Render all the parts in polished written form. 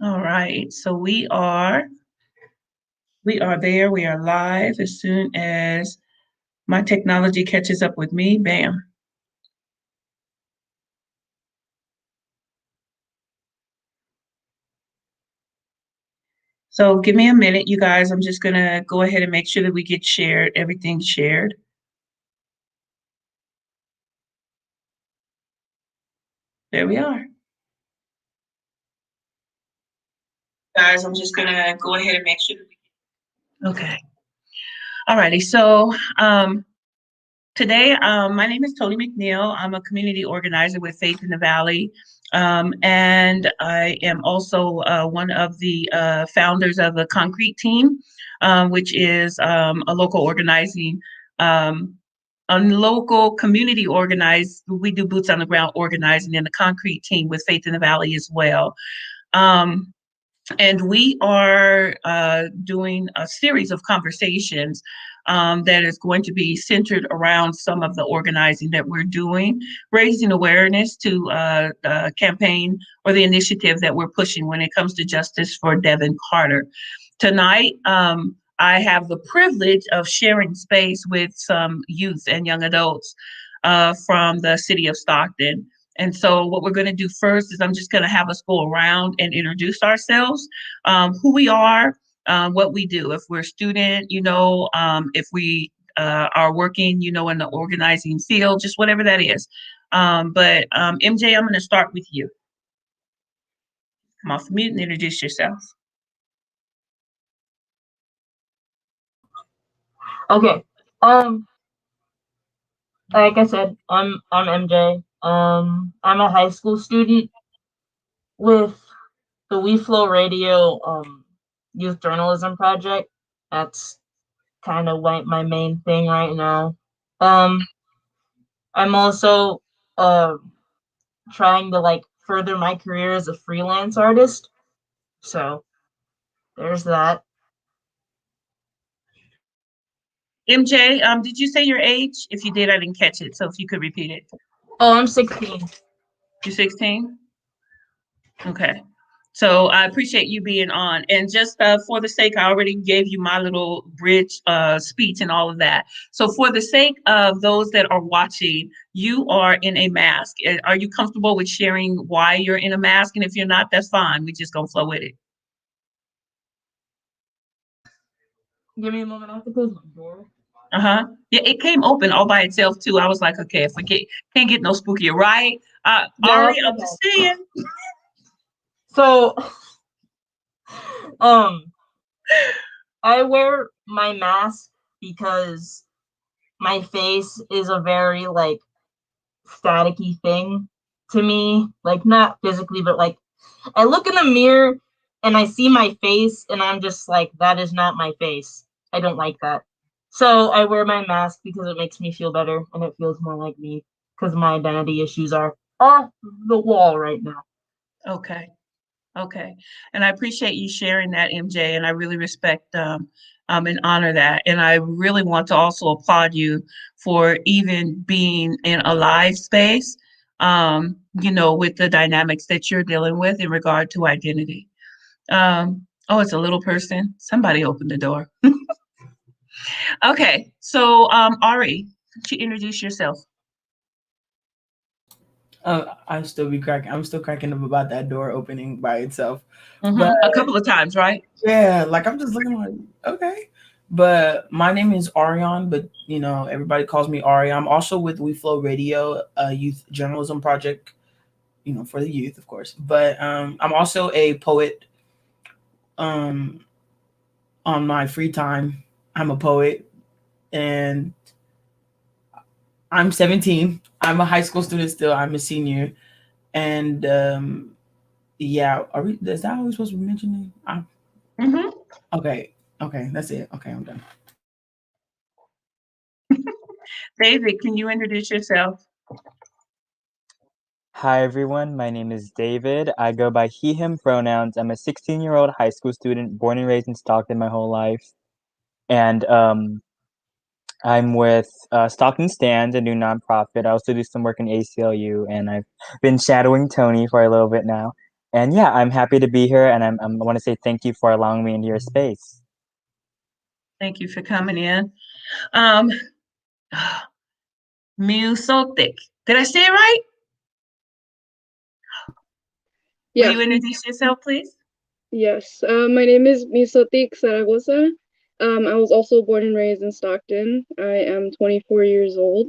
All right. So we are there. We are live as soon as my technology catches up with me. Bam. So give me a minute, you guys. I'm just gonna go ahead and make sure that we get shared, everything shared. There we are. Guys, I'm just gonna go ahead and make sure that okay. All righty. So today, my name is Tony McNeil. I'm a community organizer with Faith in the Valley. And I am also one of the founders of the Concrete Team, which is a local organizing, um, a local community organized. We do boots on the ground organizing in the Concrete Team with Faith in the Valley as well. Um, and we are doing a series of conversations that is going to be centered around some of the organizing that we're doing, raising awareness to campaign or the initiative that we're pushing when it comes to justice for Devin Carter. Tonight, I have the privilege of sharing space with some youth and young adults from the city of Stockton. And so, what we're going to do first is I'm just going to have us go around and introduce ourselves, who we are, what we do. If we're a student, if we are working, in the organizing field, just whatever that is. But MJ, I'm going to start with you. Come off mute and introduce yourself. Okay. Um, like I said, I'm MJ. I'm a high school student with the We Flow Radio youth journalism project. That's kind of like my main thing right now. Um, I'm also uh trying to like further my career as a freelance artist. So there's that. MJ, did you say your age? If you did, I didn't catch it. So if you could repeat it. Oh, I'm 16. You're 16? Okay. So I appreciate you being on. And just for the sake, I already gave you my little bridge speech and all of that. So for the sake of those that are watching, you are in a mask. Are you comfortable with sharing why you're in a mask? And if you're not, that's fine. We just gonna flow with it. Give me a moment. I have to close my door. Uh-huh. Yeah, it came open all by itself too. I was like, okay, if we can't get no spookier, right? Yeah, Ari, that's I'm just okay. saying. So, um, I wear my mask because my face is a very like staticky thing to me. Like not physically, but like I look in the mirror and I see my face and I'm just like, that is not my face. I don't like that. So I wear my mask because it makes me feel better and it feels more like me because my identity issues are off the wall right now. Okay. Okay. And I appreciate you sharing that, MJ, and I really respect and honor that. And I really want to also applaud you for even being in a live space, with the dynamics that you're dealing with in regard to identity. Oh, it's a little person. Somebody opened the door. Okay. So, Ari, could you introduce yourself? I'm still cracking up about that door opening by itself. But A couple of times, right? yeah, like I'm just looking like, okay. But my name is Arion, but everybody calls me Ari. I'm also with We Flow Radio, a youth journalism project, for the youth, of course. But I'm also a poet. Um, on my free time, I'm a poet, and I'm 17. I'm a high school student still. I'm a senior, and yeah, is that how we're supposed to be mentioning? hmm Okay, okay, that's it. Okay, I'm done. David, can you introduce yourself? Hi everyone, my name is David. I go by he, him pronouns. I'm a 16-year-old high school student born and raised in Stockton my whole life. And I'm with Stockton Stands, a new nonprofit. I also do some work in ACLU, and I've been shadowing Tony for a little bit now. And yeah, I'm happy to be here, and I want to say thank you for allowing me into your space. Thank you for coming in. Um, Musotic. Did I say it right? Will Yeah, you introduce yourself, please? yes. My name is Misotik Zaragoza. I was also born and raised in Stockton. I am 24 years old.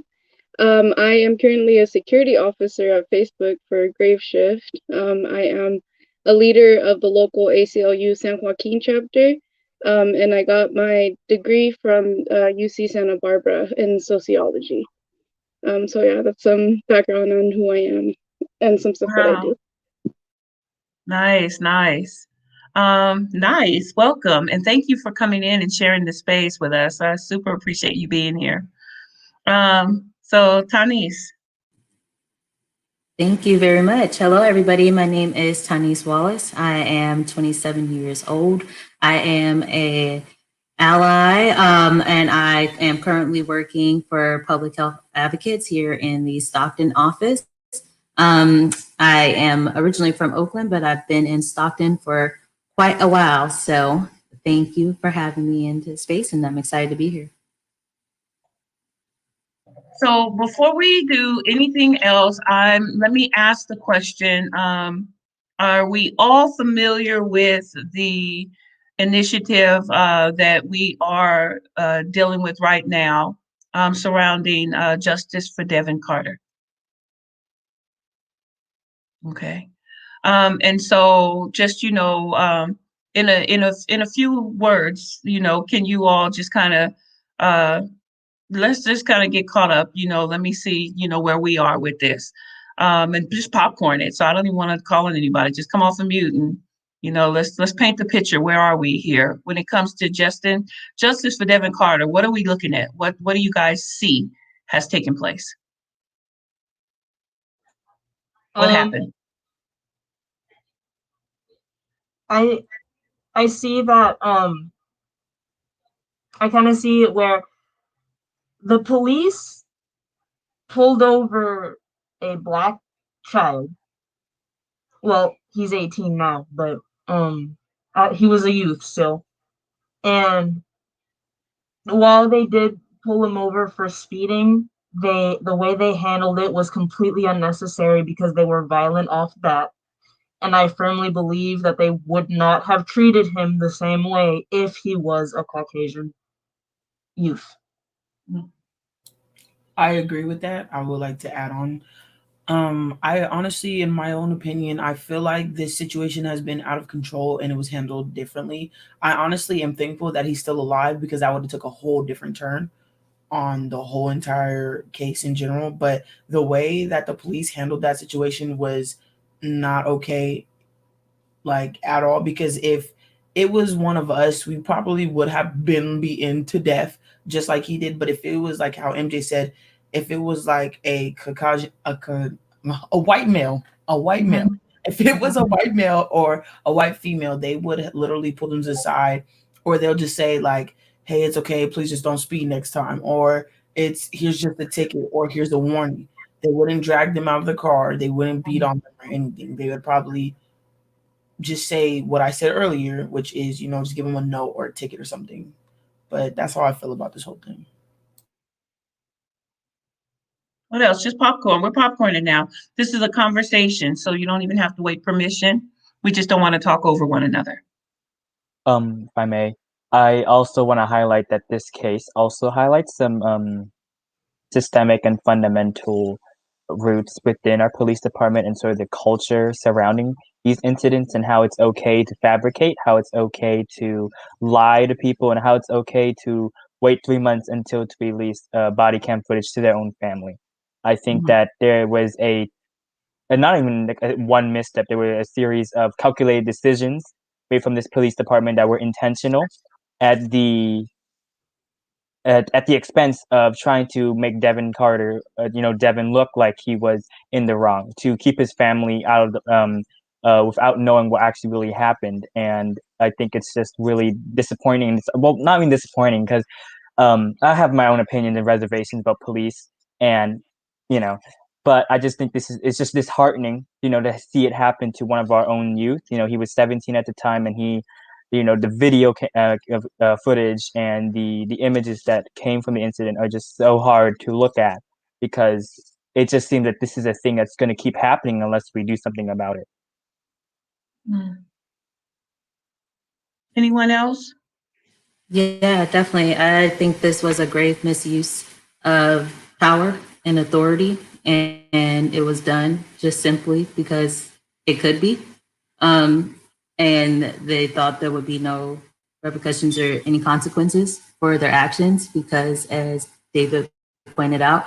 I am currently a security officer at Facebook for Grave Shift. I am a leader of the local ACLU San Joaquin chapter. And I got my degree from UC Santa Barbara in sociology. So yeah, that's some background on who I am and some stuff that I Wow. do. Nice, nice. Nice. Welcome. And thank you for coming in and sharing the space with us. I super appreciate you being here. So Tanis. Thank you very much. Hello, everybody. My name is Tanis Wallace. I am 27 years old. I am a ally, and I am currently working for public health advocates here in the Stockton office. I am originally from Oakland, but I've been in Stockton for quite a while. So thank you for having me into space, and I'm excited to be here. So before we do anything else, let me ask the question. Are we all familiar with the initiative that we are dealing with right now surrounding justice for Devin Carter? Okay. And so just, in a few words, can you all just kind of uh let's just kind of get caught up, let me see, where we are with this. And just popcorn it. So I don't even want to call on anybody. Just come off of mute and, let's paint the picture. Where are we here when it comes to justice for Devin Carter? What are we looking at? What do you guys see has taken place? What happened? I see that I kind of see it where the police pulled over a black child. Well, he's 18 now, but he was a youth still. And while they did pull him over for speeding, the way they handled it was completely unnecessary because they were violent off bat. And I firmly believe that they would not have treated him the same way if he was a Caucasian youth. I agree with that. I would like to add on. I honestly, in my own opinion, I feel like this situation has been out of control and it was handled differently. I honestly am thankful that he's still alive because that would have took a whole different turn on the whole entire case in general. But the way that the police handled that situation was not okay, like at all. Because if it was one of us, we probably would have been beaten to death just like he did. But if it was like how MJ said, if it was like a Caucasian, a white male, Mhm. if it was a white male or a white female, they would literally pull them to the side, or they'll just say like, "Hey, it's okay. Please just don't speed next time," or "It's here's just a ticket," or "Here's a warning." They wouldn't drag them out of the car. They wouldn't beat on them or anything. They would probably just say what I said earlier, which is, just give them a note or a ticket or something. But that's how I feel about this whole thing. What else? Just popcorn. We're popcorning now. This is a conversation, so you don't even have to wait permission. We just don't want to talk over one another. If I may, I also want to highlight that this case also highlights some systemic and fundamental roots within our police department and sort of the culture surrounding these incidents, and how it's okay to fabricate, how it's okay to lie to people, and how it's okay to wait 3 months until to release body cam footage to their own family. I think Mhm. that there was and not even like one misstep. There were a series of calculated decisions made from this police department that were intentional at the at the expense of trying to make Devin Carter, Devin look like he was in the wrong, to keep his family out of without knowing what actually really happened. And I think it's just really disappointing. Well, not even disappointing because I have my own opinions and reservations about police, and you know, but I just think it's just disheartening, to see it happen to one of our own youth. He was 17 at the time, and the video footage and the images that came from the incident are just so hard to look at, because it just seems that this is a thing that's going to keep happening unless we do something about it. Anyone else? Yeah, definitely. I think this was a grave misuse of power and authority, and it was done just simply because it could be. And they thought there would be no repercussions or any consequences for their actions because, as David pointed out,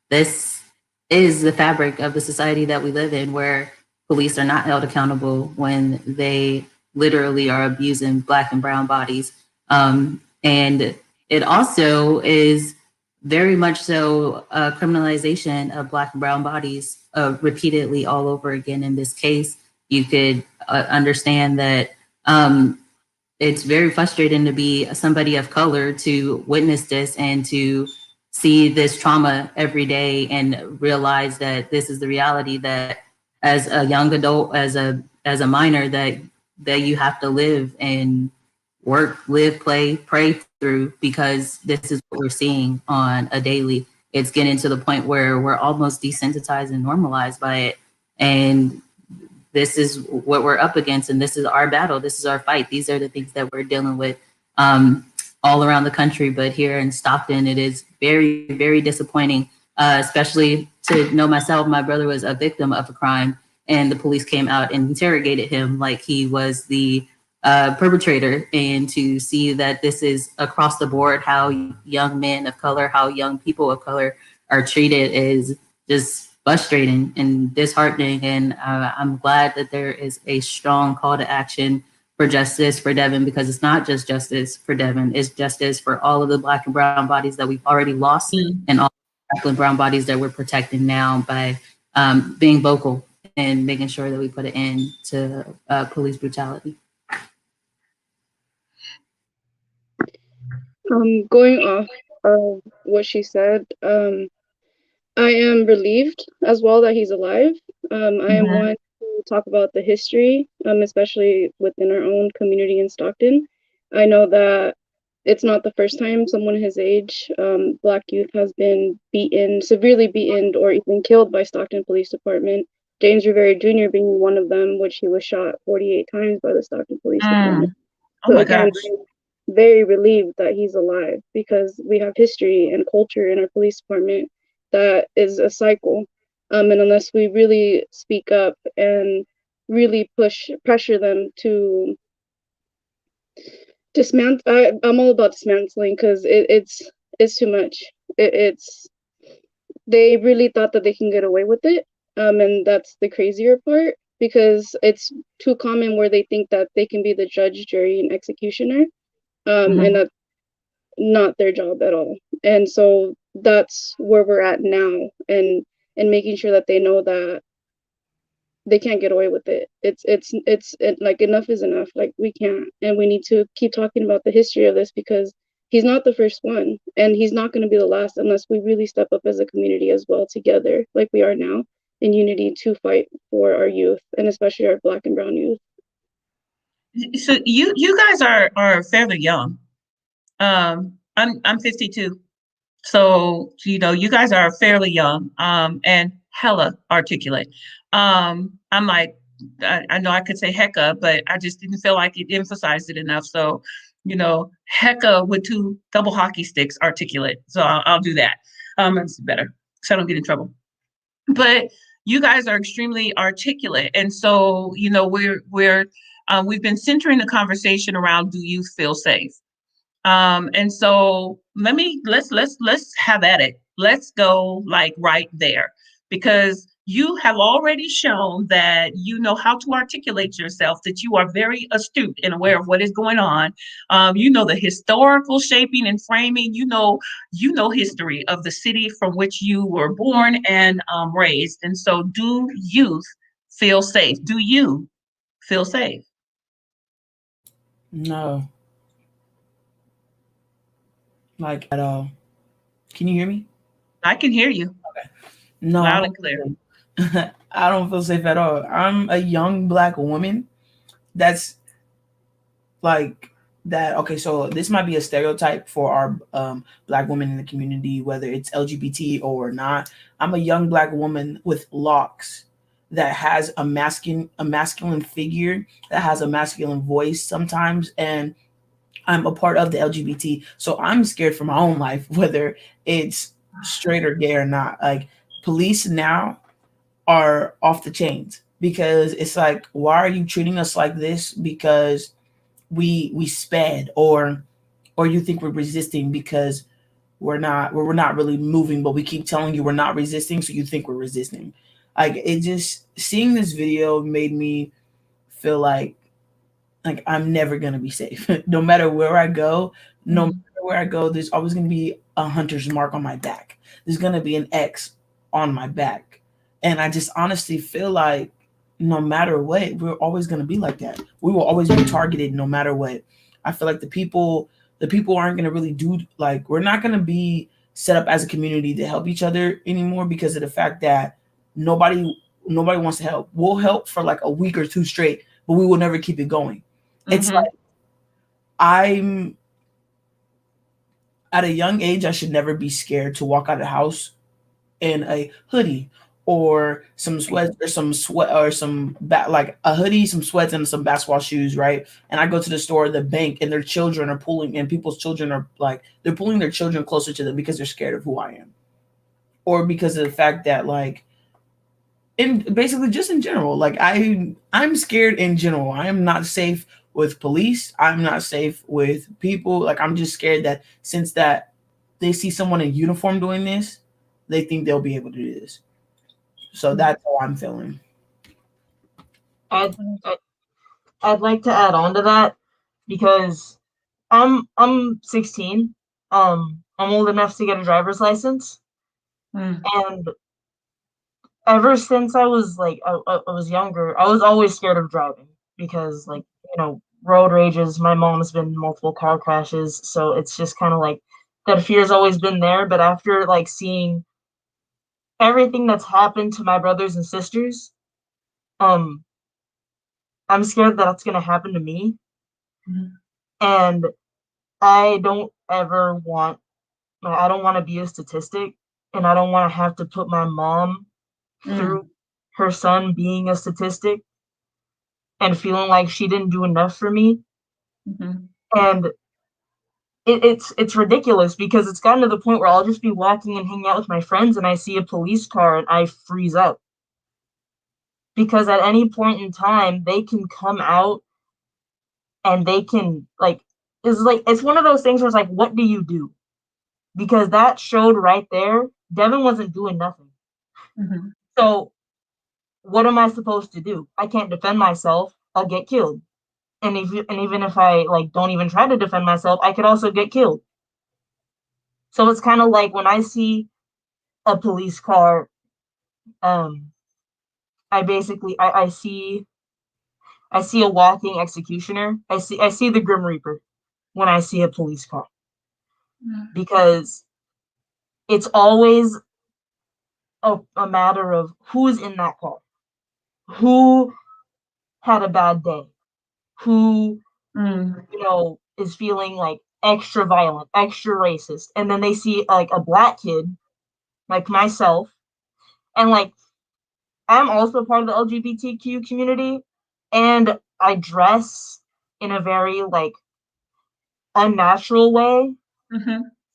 this is the fabric of the society that we live in, where police are not held accountable when they literally are abusing Black and brown bodies. And it also is very much so a criminalization of Black and brown bodies repeatedly all over again. In this case, you could understand that it's very frustrating to be somebody of color to witness this and to see this trauma every day and realize that this is the reality that as a young adult, as a minor, that you have to live and work, live, play, pray through, because this is what we're seeing on a daily. It's getting to the point where we're almost desensitized and normalized by it. And this is what we're up against, and this is our battle. This is our fight. These are the things that we're dealing with all around the country. But here in Stockton, it is very, very disappointing, especially to know myself. My brother was a victim of a crime, and the police came out and interrogated him like he was the perpetrator. And to see that this is across the board, how young men of color, how young people of color are treated, is just frustrating and disheartening. And I'm glad that there is a strong call to action for justice for Devin, because it's not just justice for Devin, it's justice for all of the Black and brown bodies that we've already lost, and all the Black and brown bodies that we're protecting now by being vocal and making sure that we put an end to police brutality. Going off of what she said, I am relieved as well that he's alive. I am one to talk about the history, especially within our own community in Stockton. I know that it's not the first time someone his age, Black youth, has been beaten, severely beaten, or even killed by Stockton Police Department. James Rivera Jr. being one of them, which he was shot 48 times by the Stockton Police Department. Oh my again, gosh. I'm very relieved that he's alive, because we have history and culture in our police department that is a cycle. And unless we really speak up and really pressure them to dismantle, I'm all about dismantling, because it's too much. They really thought that they can get away with it, and that's the crazier part, because it's too common where they think that they can be the judge, jury, and executioner, and that's not their job at all. And so that's where we're at now, and making sure that they know that they can't get away with it. It's like, enough is enough. Like, we can't, and we need to keep talking about the history of this, because he's not the first one, and he's not going to be the last, unless we really step up as a community as well, together, like we are now, in unity, to fight for our youth, and especially our Black and brown youth. So you guys are fairly young. I'm 52. So, you guys are fairly young, and hella articulate. I'm like, I know I could say hecka, but I just didn't feel like it emphasized it enough. So, hecka with two double hockey sticks, articulate. So I'll do that. It's better so I don't get in trouble. But you guys are extremely articulate, and so we've been centering the conversation around, do you feel safe? And so let's have at it. Let's go like right there, because you have already shown that you know how to articulate yourself, that you are very astute and aware of what is going on. You know the historical shaping and framing. You know history of the city from which you were born and raised. And so, do youth feel safe? Do you feel safe? No, like at all. Can you hear me? I can hear you. No, Loud and clear. I don't feel safe at all. I'm a young black woman that's like that. Okay, so this might be a stereotype for our black women in the community, whether it's LGBT or not. I'm a young black woman with locks that has a masculine figure, that has a masculine voice sometimes, and I'm a part of the LGBT. So I'm scared for my own life, whether it's straight or gay or not. Like police now are off the chains because it's like, why are you treating us like this? Because we sped, or you think we're resisting because we're not really moving, but we keep telling you we're not resisting, so you think we're resisting. Like it just seeing this video made me feel like I'm never gonna be safe. No matter where I go, no matter where I go, there's always gonna be a hunter's mark on my back. There's gonna be an X on my back. And I just honestly feel like no matter what, we're always gonna be like that. We will always be targeted no matter what. I feel like the people aren't gonna really do like we're not gonna be set up as a community to help each other anymore because of the fact that nobody wants to help. We'll help for like a week or two straight, but we will never keep it going. It's like I'm at a young age, I should never be scared to walk out of the house in a hoodie or some sweats or some sweat or like a hoodie, some sweats, and some basketball shoes, right? And I go to the store, the bank, and their children are pulling, and people's children are like they're pulling their children closer to them because they're scared of who I am, or because of the fact that like in basically just in general, like I'm scared in general. I am not safe with police. I'm not safe with people. Like I'm just scared that since that they see someone in uniform doing this, they think they'll be able to do this. So that's how I'm feeling. I'd like to add on to that because I'm 16. I'm old enough to get a driver's license, and ever since I was like I was younger, I was always scared of driving because like road rages. My mom's been in multiple car crashes, so it's just kind of like that fear's always been there. But after like seeing everything that's happened to my brothers and sisters, um, I'm scared that it's gonna happen to me, and I don't ever want. I don't want to be a statistic, and I don't want to have to put my mom through her son being a statistic and feeling like she didn't do enough for me. And it's ridiculous because it's gotten to the point where I'll just be walking and hanging out with my friends and I see a police car and I freeze up. Because at any point in time they can come out and they can like it's one of those things where it's like, what do you do? Because that showed right there, Devin wasn't doing nothing. So what am I supposed to do? I can't defend myself. I'll get killed. And even if I like don't even try to defend myself, I could also get killed. So it's kind of like when I see a police car, I basically I see a walking executioner. I see the Grim Reaper when I see a police car because it's always a matter of who's in that car, who had a bad day, who is feeling like extra violent, extra racist, and then they see like a black kid like myself, and like I'm also part of the LGBTQ community, and I dress in a very like unnatural way.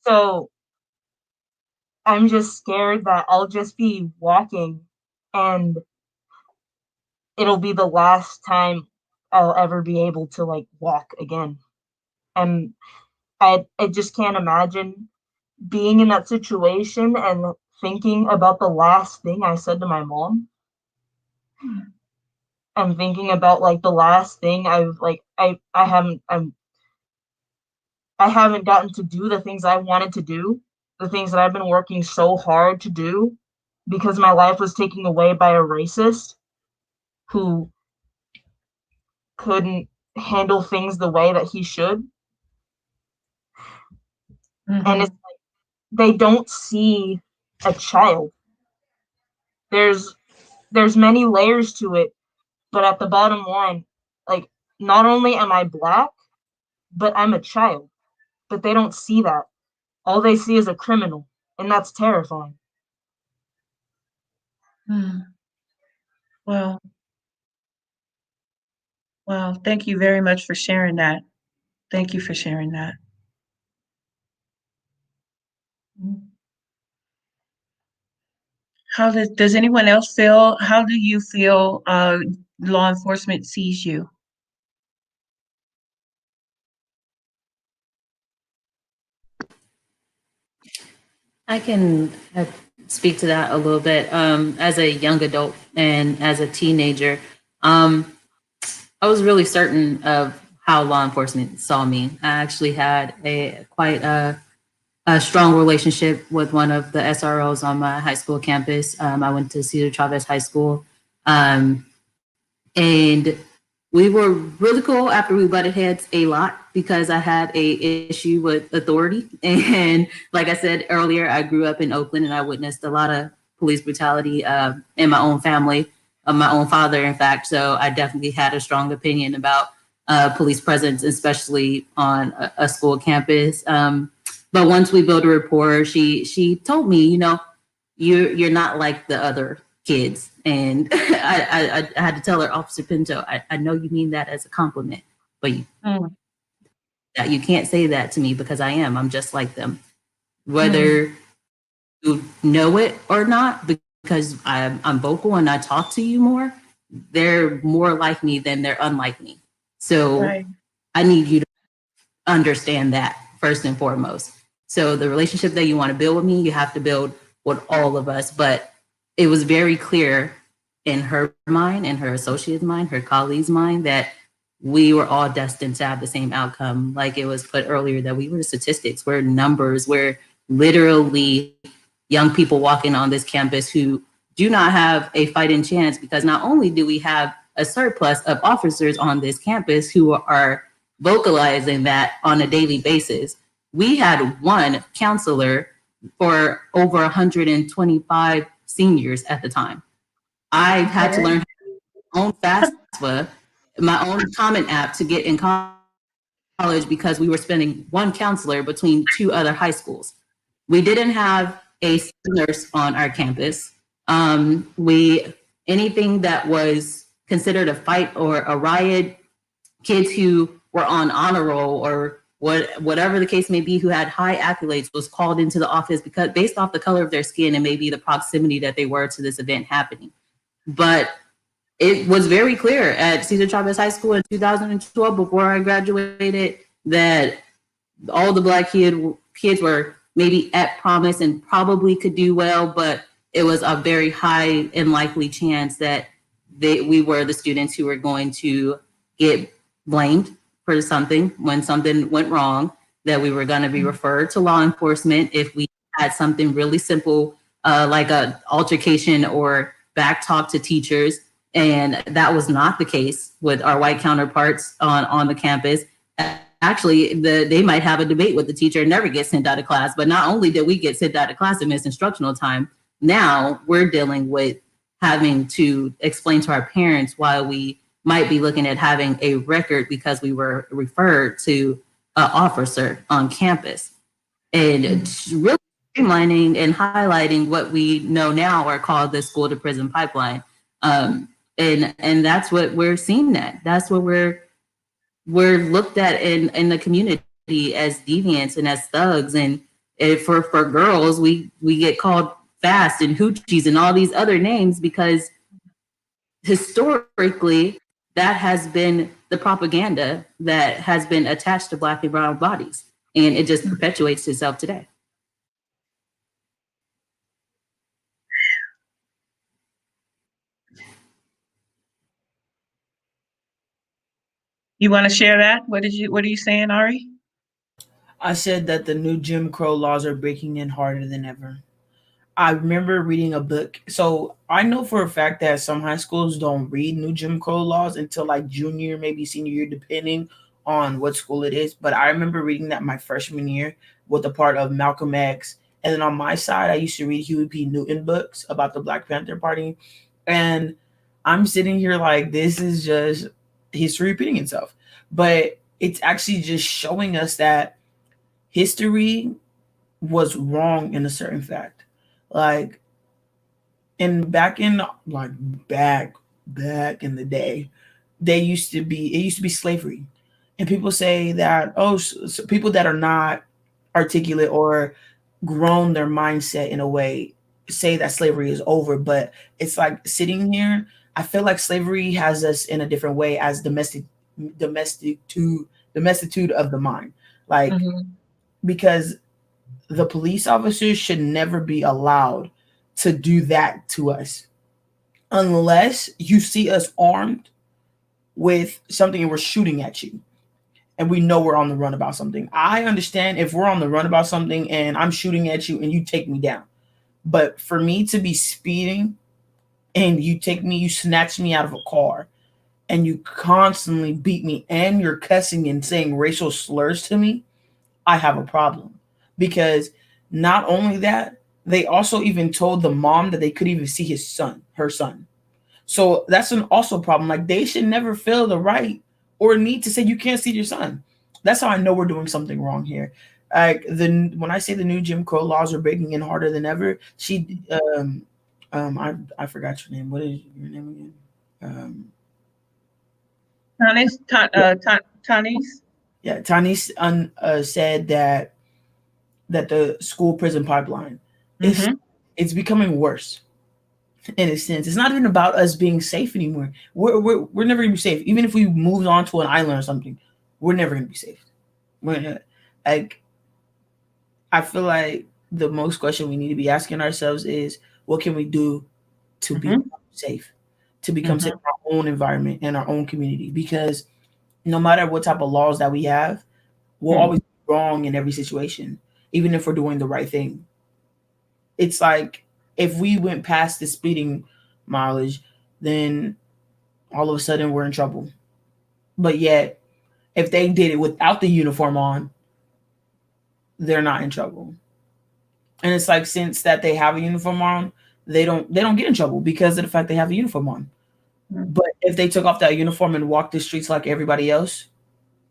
So I'm just scared that I'll just be walking and it'll be the last time I'll ever be able to like walk again. And I just can't imagine being in that situation and thinking about the last thing I said to my mom. I'm thinking about like the last thing I've like I haven't gotten to do the things I wanted to do, the things that I've been working so hard to do because my life was taken away by a racist who couldn't handle things the way that he should. And it's like they don't see a child. there's many layers to it, but at the bottom line, like, not only am I Black, but I'm a child. But they don't see that. All they see is a criminal, and that's terrifying. Well, thank you very much for sharing that. Thank you for sharing that. Does anyone else feel, how do you feel law enforcement sees you? I can speak to that a little bit. As a young adult and as a teenager, I was really certain of how law enforcement saw me. I actually had quite a strong relationship with one of the SROs on my high school campus. I went to Cesar Chavez High School. And we were really cool after we butted heads a lot because I had a issue with authority. And like I said earlier, I grew up in Oakland and I witnessed a lot of police brutality in my own family, my own father, in fact. So I definitely had a strong opinion about police presence, especially on a school campus. But once we built a rapport, she told me, you know, you're not like the other kids. And I had to tell her, Officer Pinto, I know you mean that as a compliment, but you can't say that to me because I'm just like them. Whether you know it or not, because I'm vocal and I talk to you more, they're more like me than they're unlike me. So I need you to understand that first and foremost. So the relationship that you want to build with me, you have to build with all of us. But it was very clear in her mind, in her associate's mind, her colleague's mind, that we were all destined to have the same outcome. Like it was put earlier, that we were statistics, we're numbers, we're literally young people walking on this campus who do not have a fighting chance, because not only do we have a surplus of officers on this campus who are vocalizing that on a daily basis, we had one counselor for over 125 seniors at the time. I had to learn my own FAFSA, my own comment app to get in college because we were spending one counselor between two other high schools. We didn't have a nurse on our campus. Anything that was considered a fight or a riot, kids who were on honor roll or whatever the case may be, who had high accolades, was called into the office because based off the color of their skin and maybe the proximity that they were to this event happening. But it was very clear at Cesar Chavez High School in 2012, before I graduated, that all the Black kids were maybe at promise and probably could do well, but it was a very high and likely chance that we were the students who were going to get blamed for something when something went wrong, that we were going to be referred to law enforcement if we had something really simple like a altercation or back talk to teachers. And that was not the case with our white counterparts on the campus. Actually, they might have a debate with the teacher and never get sent out of class. But not only did we get sent out of class and miss instructional time, now we're dealing with having to explain to our parents why we might be looking at having a record because we were referred to an officer on campus. And it's really streamlining and highlighting what we know now are called the school to prison pipeline. And that's what we're seeing at. That's what we're looked at in the community as deviants and as thugs. And for girls, we get called fast and hoochies and all these other names because historically that has been the propaganda that has been attached to Black and brown bodies, and it just perpetuates itself today. You want to share that? What are you saying, Ari? I said that the new Jim Crow laws are breaking in harder than ever. I remember reading a book. So I know for a fact that some high schools don't read new Jim Crow laws until like junior, maybe senior year, depending on what school it is. But I remember reading that my freshman year with a part of Malcolm X And then on my side, I used to read Huey P. Newton books about the Black Panther Party. And I'm sitting here like, this is just history repeating itself. But it's actually just showing us that history was wrong in a certain fact. Like, and back in like back in the day, it used to be slavery. And people say that, oh, so people that are not articulate or grown their mindset in a way say that slavery is over. But it's like sitting here, I feel like slavery has us in a different way as domesticitude of the mind. Like, because the police officers should never be allowed to do that to us unless you see us armed with something and we're shooting at you and we know we're on the run about something. I understand if we're on the run about something and I'm shooting at you and you take me down. But for me to be speeding and you snatch me out of a car and you constantly beat me and you're cussing and saying racial slurs to me, I have a problem. Because not only that, they also even told the mom that they couldn't even see her son. So that's an also problem. Like, they should never feel the right or need to say you can't see your son. That's how I know we're doing something wrong here. Like, when I say the new Jim Crow laws are breaking in harder than ever, I forgot your name. What is your name again? Tanis. Yeah, Tanis said that the school prison pipeline it's becoming worse. In a sense, it's not even about us being safe anymore. We're never gonna be safe. Even if we moved on to an island or something, we're never gonna be safe. Like, I feel like the most question we need to be asking ourselves is, what can we do to be safe, to become safe in our own environment and our own community? Because no matter what type of laws that we have, we'll always be wrong in every situation, even if we're doing the right thing. It's like, if we went past the speeding mileage, then all of a sudden we're in trouble. But yet, if they did it without the uniform on, they're not in trouble. And it's like, since that they have a uniform on, they don't get in trouble because of the fact they have a uniform on. But if they took off that uniform and walked the streets like everybody else,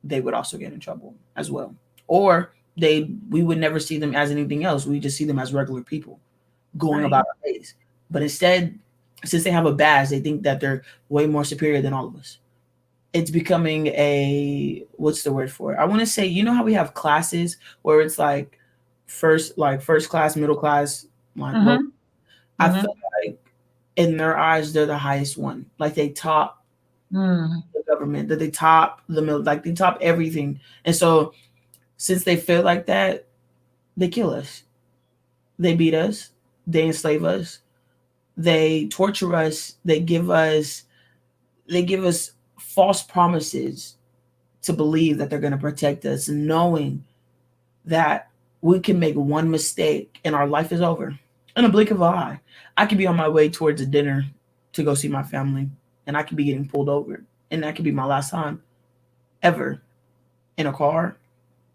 they would also get in trouble as well. Or we would never see them as anything else. We just see them as regular people going about our days. But instead, since they have a badge, they think that they're way more superior than all of us. It's becoming what's the word for it? I want to say, you know how we have classes where it's like first class, middle class, low. I feel like in their eyes, they're the highest one. Like, they top the government, that they top the middle, like they top everything. And so, since they feel like that, they kill us. They beat us. They enslave us. They torture us. They give us false promises to believe that they're going to protect us, knowing that we can make one mistake and our life is over. In a blink of an eye, I could be on my way towards a dinner to go see my family, and I could be getting pulled over, and that could be my last time ever in a car,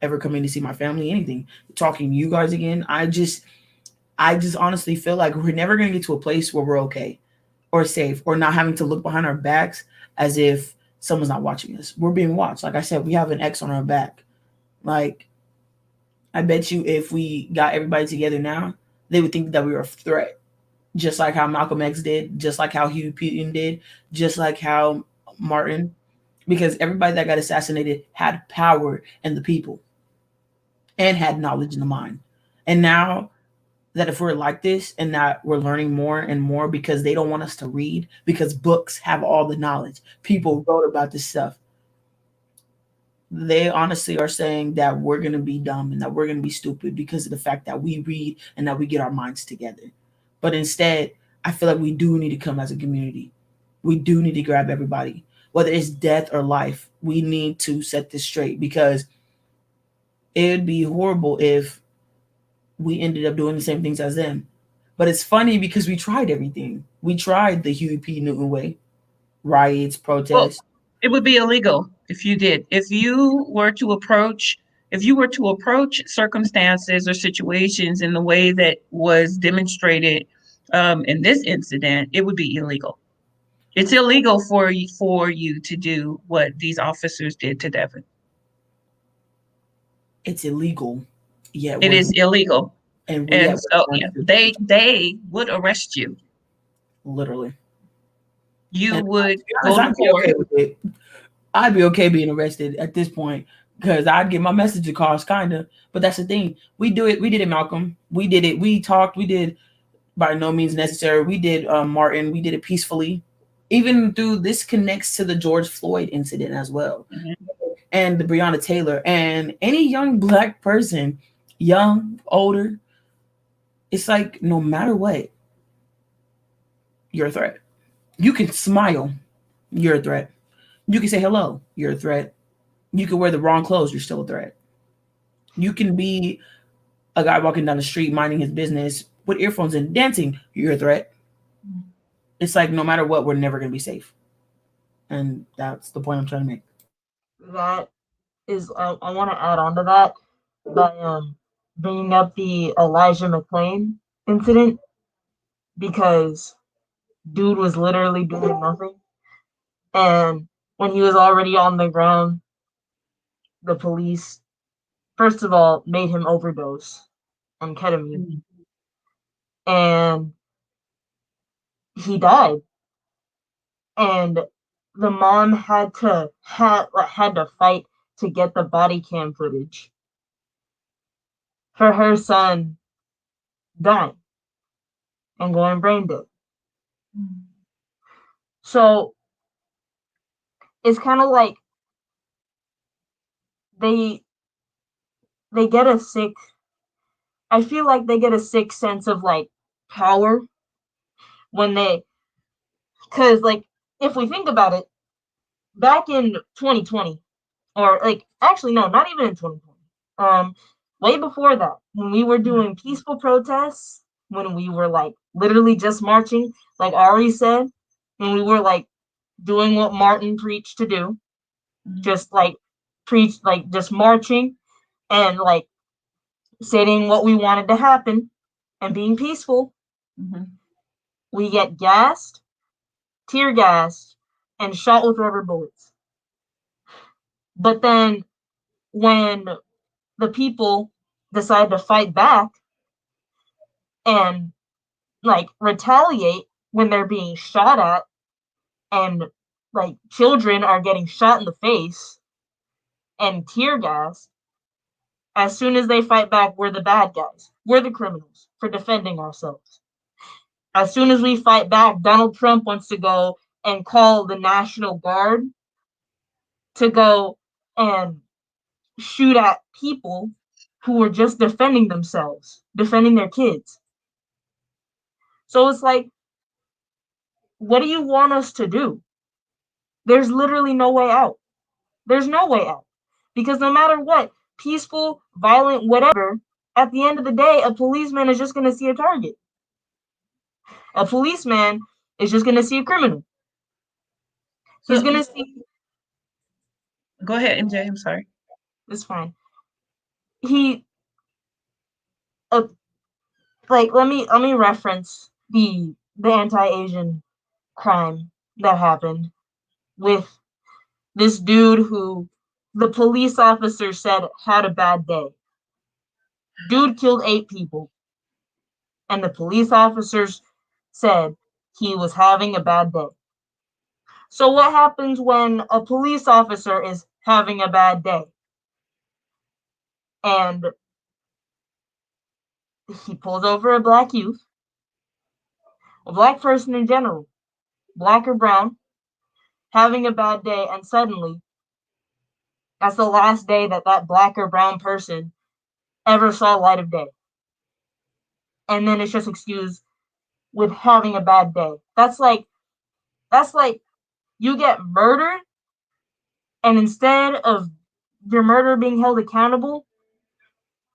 ever coming to see my family, anything. Talking to you guys again, I just honestly feel like we're never going to get to a place where we're okay or safe or not having to look behind our backs as if someone's not watching us. We're being watched. Like I said, we have an X on our back. Like, I bet you if we got everybody together now, they would think that we were a threat. Just like how Malcolm X did, just like how Huey P. did, just like how Martin, because everybody that got assassinated had power in the people and had knowledge in the mind. And now that if we're like this and that we're learning more and more because they don't want us to read, because books have all the knowledge, people wrote about this stuff, they honestly are saying that we're going to be dumb and that we're going to be stupid because of the fact that we read and that we get our minds together. But instead, I feel like we do need to come as a community. We do need to grab everybody, whether it's death or life. We need to set this straight, because it would be horrible if we ended up doing the same things as them. But it's funny because we tried everything. We tried the Huey P. Newton way, riots, protests. Well, it would be illegal if you did. If you were to approach If you were to approach circumstances or situations in the way that was demonstrated in this incident, it would be illegal. It's illegal for you to do what these officers did to Devin. It's illegal, yet It is illegal. and And so yeah, they would arrest you. literally. You And would honest, go to I'd be court. okay with it. I'd be okay being arrested at this point because I'd get my message across, kind of. But that's the thing. We do it. We did it, Malcolm. We did it. We talked. We did by no means necessary. We did Martin. We did it peacefully. Even through this connects to the George Floyd incident as well, and the Breonna Taylor, and any young Black person, young, older. It's like no matter what, you're a threat. You can smile, you're a threat. You can say hello, you're a threat. You can wear the wrong clothes, you're still a threat. You can be a guy walking down the street minding his business with earphones and dancing, you're a threat. It's like no matter what, we're never going to be safe. And that's the point I'm trying to make. That is, I want to add on to that by bringing up the Elijah McClain incident, because dude was literally doing nothing. And when he was already on the ground, the police, first of all, made him overdose on ketamine. And he died. And the mom had to fight to get the body cam footage for her son dying and going brain dead. So it's kind of like they get a sick, I feel like they get a sick sense of like power when because like if we think about it, back in 2020, or like actually no, not even in 2020, way before that, when we were doing peaceful protests, when we were like literally just marching, like Ari said, when we were like doing what Martin preached to do, just like preach, like just marching and like saying what we wanted to happen and being peaceful, we get gassed, tear gassed, and shot with rubber bullets. But then when the people decide to fight back and like retaliate when they're being shot at, and like children are getting shot in the face and tear gas, as soon as they fight back, we're the bad guys. We're the criminals for defending ourselves. As soon as we fight back, Donald Trump wants to go and call the National Guard to go and shoot at people who were just defending themselves, defending their kids. So it's like, what do you want us to do? There's literally no way out. There's no way out. Because no matter what, peaceful, violent, whatever, at the end of the day, a policeman is just going to see a target. A policeman is just going to see a criminal. He's going to see. Go ahead, MJ. I'm sorry. It's fine. Like let me reference the anti-Asian crime that happened with this dude who the police officer said had a bad day. Dude killed 8 people, and the police officers said he was having a bad day. So what happens when a police officer is having a bad day? And he pulls over a black youth, a black person in general, black or brown, having a bad day, and suddenly that's the last day that that black or brown person ever saw light of day. And then it's just excused with having a bad day. That's like you get murdered, and instead of your murder being held accountable,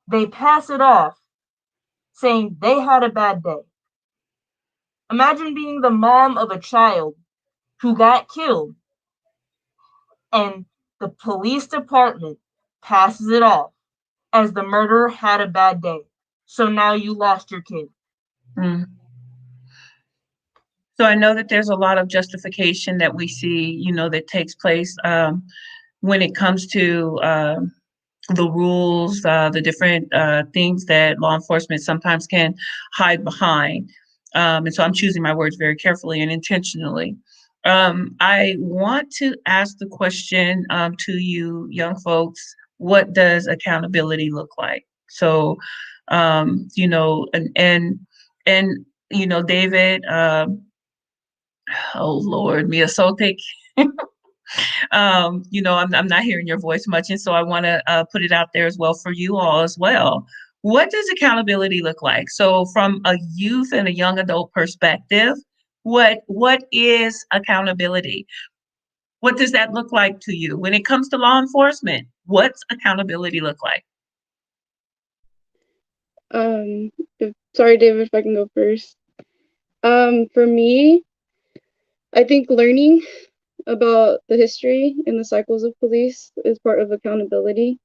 they pass it off saying they had a bad day. Imagine being the mom of a child who got killed, and the police department passes it off as the murderer had a bad day. So now you lost your kid. Mm. So I know that there's a lot of justification that we see, that takes place when it comes to the rules, the different things that law enforcement sometimes can hide behind. And so I'm choosing my words very carefully and intentionally. I want to ask the question to you, young folks, what does accountability look like? So, and David, oh Lord, Mia Soltik. I'm not hearing your voice much, and so I want to put it out there as well for you all as well. What does accountability look like? So, from a youth and a young adult perspective, what is accountability? What does that look like to you when it comes to law enforcement? What's accountability look like? Sorry, David, if I can go first. For me, I think learning about the history and the cycles of police is part of accountability,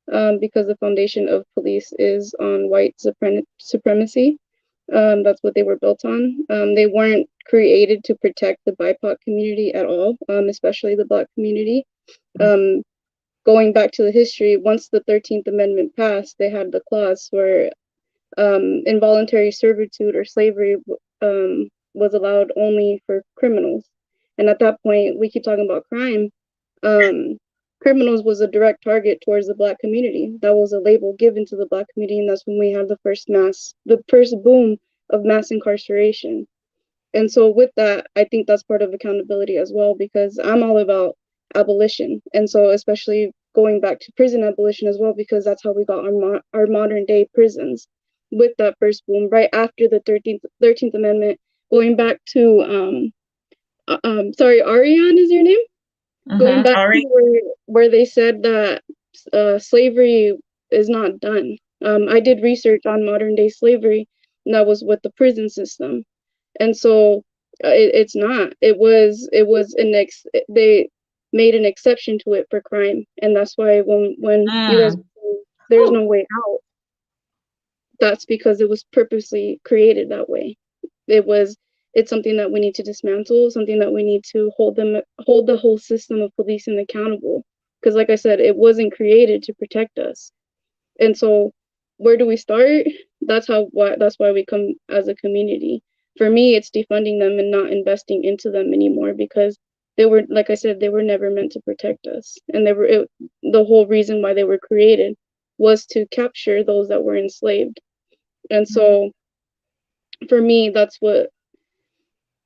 because the foundation of police is on white supremacy. That's what they were built on. They weren't created to protect the BIPOC community at all, especially the Black community. Going back to the history, once the 13th Amendment passed, they had the clause where involuntary servitude or slavery was allowed only for criminals. And at that point, we keep talking about crime. Criminals was a direct target towards the Black community. That was a label given to the Black community, and that's when we had the first boom of mass incarceration. And so with that, I think that's part of accountability as well, because I'm all about abolition. And so especially going back to prison abolition as well, because that's how we got our modern day prisons with that first boom, right after the 13th Amendment, going back to, sorry, Ariane is your name? Going back to where they said that slavery is not done. I did research on modern day slavery, and that was with the prison system. And so it's not. They made an exception to it for crime, and that's why when you guys there's no way out, that's because it was purposely created that way. It's something that we need to dismantle, something that we need to hold the whole system of policing accountable. Because like I said, it wasn't created to protect us. And so where do we start? That's why we come as a community. For me, it's defunding them and not investing into them anymore, because they were, like I said, they were never meant to protect us. And the whole reason why they were created was to capture those that were enslaved. And so for me, that's what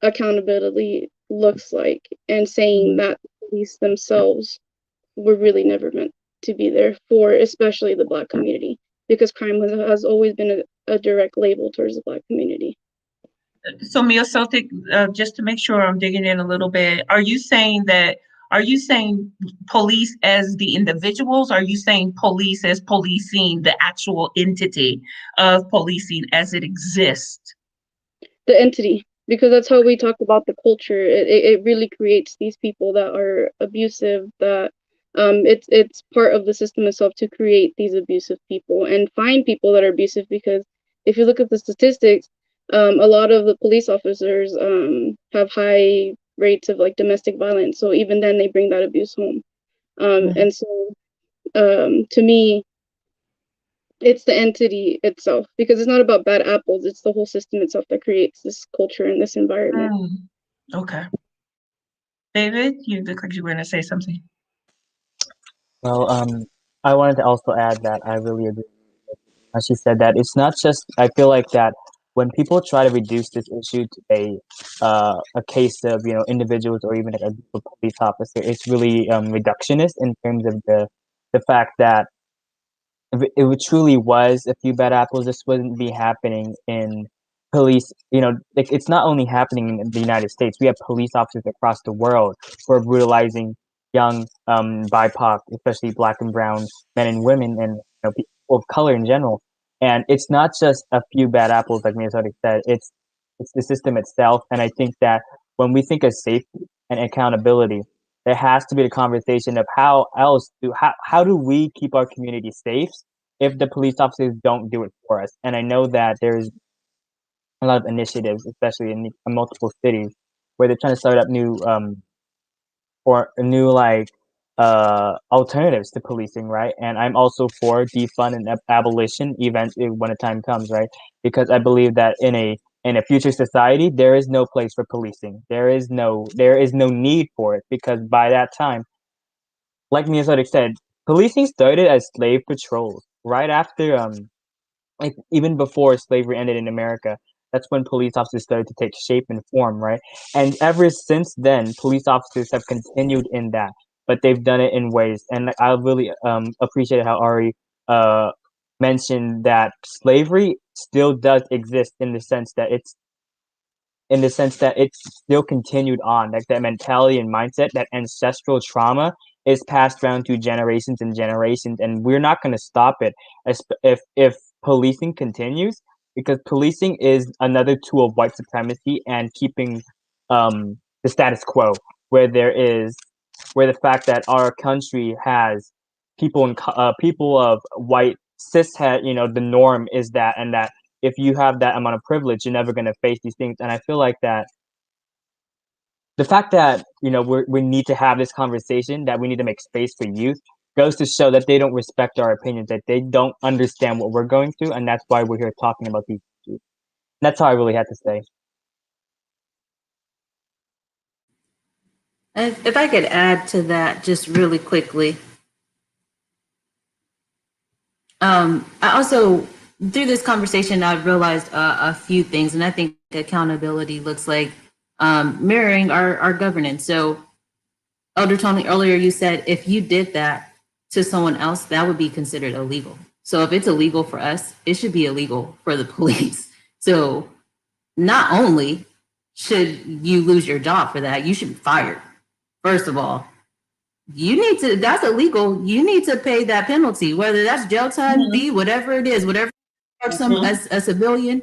accountability looks like, and saying that police themselves were really never meant to be there for especially the Black community, because crime has always been a direct label towards the Black community. So Mia Celtic, just to make sure I'm digging in a little bit, are you saying police as the individuals? Are you saying police as policing the actual entity of policing as it exists? The entity, because that's how we talk about the culture. It really creates these people that are abusive, that it's part of the system itself to create these abusive people and find people that are abusive, because if you look at the statistics, a lot of the police officers have high rates of like domestic violence. So even then they bring that abuse home. And so to me, it's the entity itself, because it's not about bad apples. It's the whole system itself that creates this culture and this environment. Okay. David, you look like you were going to say something. Well, I wanted to also add that I really agree. As she said, that it's not just. I feel like that when people try to reduce this issue to a case of individuals or even a group of police officer, it's really reductionist in terms of the fact that if it truly was a few bad apples, this wouldn't be happening in police. Like, it's not only happening in the United States. We have police officers across the world who are brutalizing young BIPOC, especially Black and brown men and women, and people of color in general. And it's not just a few bad apples, like Minnesota said. It's the system itself. And I think that when we think of safety and accountability, there has to be the conversation of how do we keep our community safe if the police officers don't do it for us. And I know that there's a lot of initiatives, especially in multiple cities, where they're trying to start up new or new like alternatives to policing, right? And I'm also for defund and abolition eventually when the time comes, right? Because I believe that in a future society there is no place for policing. There is no need for it, because by that time, like Miyazaki said, policing started as slave patrols right after like even before slavery ended in America. That's when police officers started to take shape and form, right? And ever since then, police officers have continued in that, but they've done it in ways. And I really appreciate how Ari uh mentioned that slavery still does exist in the sense that it's still continued on. Like that mentality and mindset, that ancestral trauma is passed down to generations and generations, and we're not going to stop it if policing continues, because policing is another tool of white supremacy and keeping the status quo, where there is where the fact that our country has people of white cishet, the norm is that, and that if you have that amount of privilege, you're never going to face these things. And I feel like that the fact that we need to have this conversation, that we need to make space for youth, goes to show that they don't respect our opinions, that they don't understand what we're going through, and that's why we're here talking about these issues. That's all I really had to say. If I could add to that just really quickly, I also, through this conversation, I've realized a few things, and I think accountability looks like mirroring our governance. So, Elder Tony, earlier you said if you did that to someone else, that would be considered illegal. So if it's illegal for us, it should be illegal for the police. So not only should you lose your job for that, you should be fired. First of all, that's illegal. You need to pay that penalty, whether that's jail time, fee, whatever it is, whatever a civilian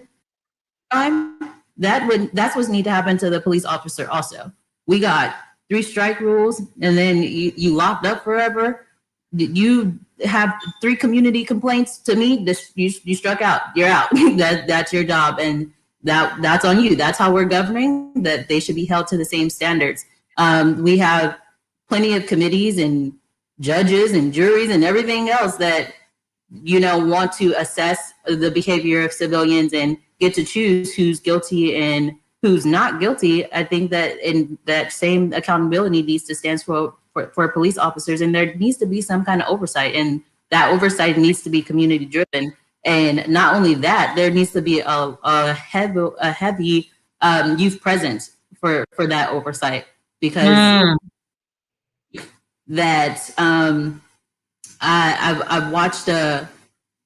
time, that's what's need to happen to the police officer also. We got 3 strike rules, and then you locked up forever. You have 3 community complaints to me, you struck out, you're out. That's your job, and that's on you. That's how we're governing, that they should be held to the same standards. We have plenty of committees and judges and juries and everything else that want to assess the behavior of civilians and get to choose who's guilty and who's not guilty. I think that in that same accountability needs to stand for police officers, and there needs to be some kind of oversight, and that oversight needs to be community driven. And not only that, there needs to be a heavy youth presence for that oversight, because that I've watched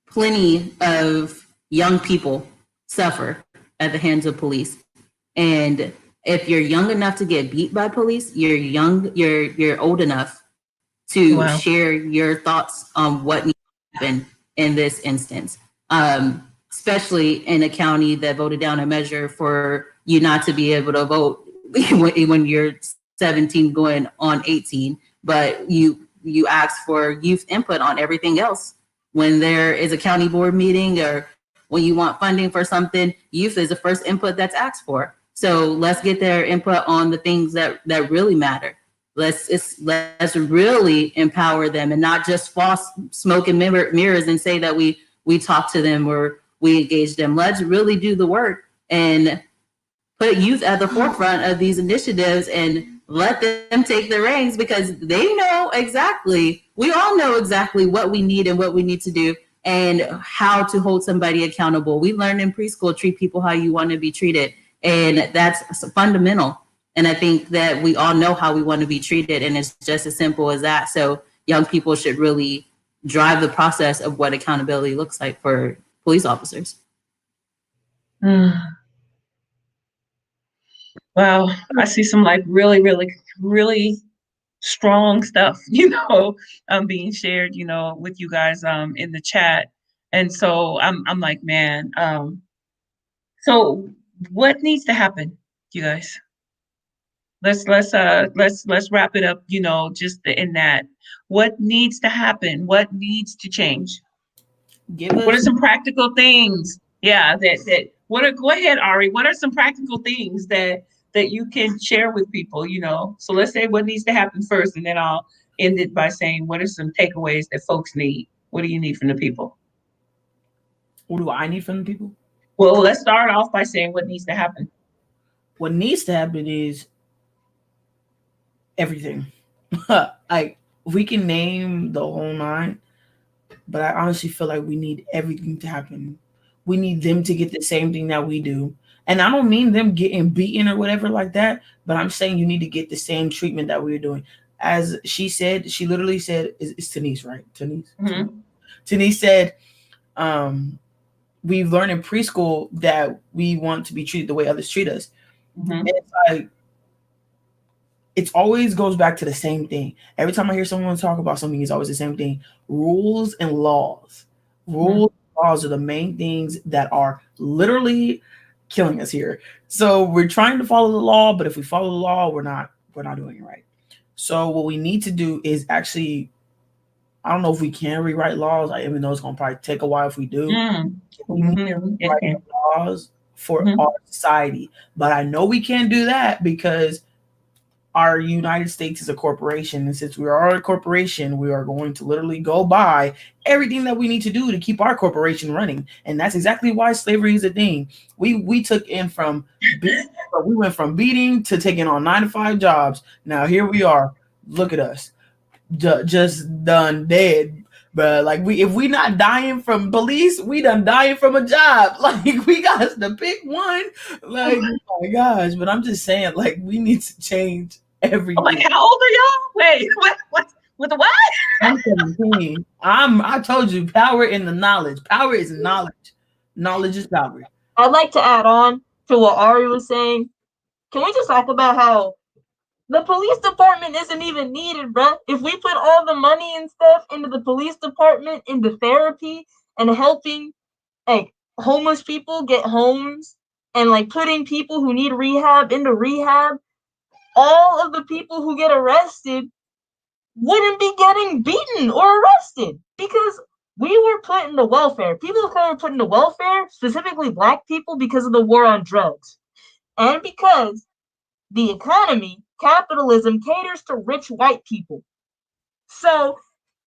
plenty of young people suffer at the hands of police. And if you're young enough to get beat by police, you're old enough to share your thoughts on what needs to happen in this instance. Especially in a county that voted down a measure for you not to be able to vote when you're 17 going on 18, but you ask for youth input on everything else. When there is a county board meeting or when you want funding for something, youth is the first input that's asked for. So let's get their input on the things that really matter. Let's really empower them, and not just false smoke and mirrors and say that we talk to them or we engage them. Let's really do the work and put youth at the forefront of these initiatives and let them take the reins, because they know exactly, we all know exactly what we need and what we need to do and how to hold somebody accountable. We learn in preschool, treat people how you want to be treated. And that's fundamental. And I think that we all know how we want to be treated, and it's just as simple as that. So young people should really drive the process of what accountability looks like for police officers. Wow, I see some like really, really, really strong stuff, being shared, with you guys in the chat. And so I'm like, man, so what needs to happen, you guys? Let's wrap it up, just in that. What needs to happen? What needs to change? Give us. What are some practical things? Yeah, go ahead, Ari. What are some practical things that you can share with people, So let's say what needs to happen first, and then I'll end it by saying what are some takeaways that folks need? What do you need from the people? What do I need from the people? Well, let's start off by saying what needs to happen. What needs to happen is everything. Like we can name the whole nine, but I honestly feel like we need everything to happen. We need them to get the same thing that we do. And I don't mean them getting beaten or whatever like that, but I'm saying you need to get the same treatment that we're doing. As she said, she literally said, it's Tanise, right? Tanise? Mm-hmm. Tanise said, we've learned in preschool that we want to be treated the way others treat us. Mm-hmm. And it's like, it always goes back to the same thing. Every time I hear someone talk about something, it's always the same thing. Rules and laws. Rules and laws are the main things that are literally killing us here. So we're trying to follow the law, but if we follow the law, we're not doing it right. So what we need to do is actually, I don't know if we can rewrite laws. I even know it's gonna probably take a while if we do. We need to write laws for our society. But I know we can't do that because our United States is a corporation, and since we are a corporation, we are going to literally go by everything that we need to do to keep our corporation running, and that's exactly why slavery is a thing. We took in from we went from beating to taking on 9-to-5 jobs. Now here we are. Look at us, just done dead. But like if we not dying from police, we done dying from a job. Like we got to pick one. Like oh my gosh! But I'm just saying, like we need to change everything. Like, how old are y'all? Wait, what? With the what? I'm 17. I told you, power in the knowledge. Power is knowledge. Knowledge is power. I'd like to add on to what Ari was saying. Can we just talk about how the police department isn't even needed, bruh? If we put all the money and stuff into the police department, into therapy, and helping like homeless people get homes, and like putting people who need rehab into rehab, all of the people who get arrested wouldn't be getting beaten or arrested because we were put into welfare. People of color were put into welfare, specifically Black people, because of the war on drugs. And because the economy, capitalism, caters to rich white people. So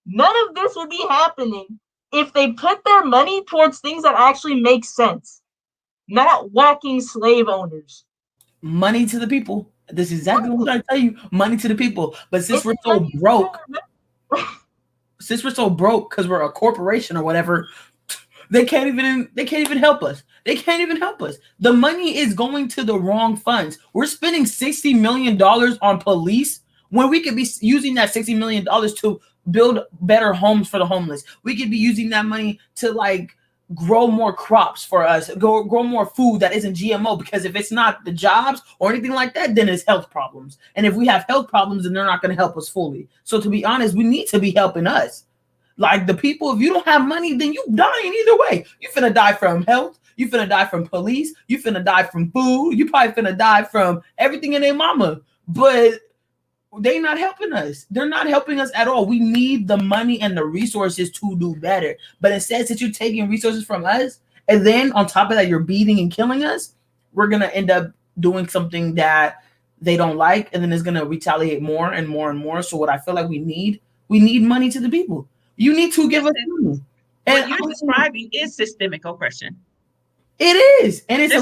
none of this would be happening if they put their money towards things that actually make sense, not whacking slave owners. Money to the people. This is exactly what I tell you. Money to the people. But since we're so broke, because we're a corporation or whatever, they can't even help us. They can't even help us. The money is going to the wrong funds. We're spending $60 million on police when we could be using that $60 million to build better homes for the homeless. We could be using that money to like grow more crops for us, grow more food that isn't GMO, because if it's not the jobs or anything like that, then it's health problems. And if we have health problems, then they're not going to help us fully. So to be honest, we need to be helping us. Like the people, if you don't have money, then you dying either way. You finna die from health. You finna die from police. You finna die from food. You probably finna die from everything in their mama. But they not helping us. They're not helping us at all. We need the money and the resources to do better. But instead, since you're taking resources from us, and then on top of that, you're beating and killing us, we're gonna end up doing something that they don't like, and then it's gonna retaliate more and more and more. So what I feel like we need money to the people. You need to give us money. What you're describing is systemic oppression. It is, and it's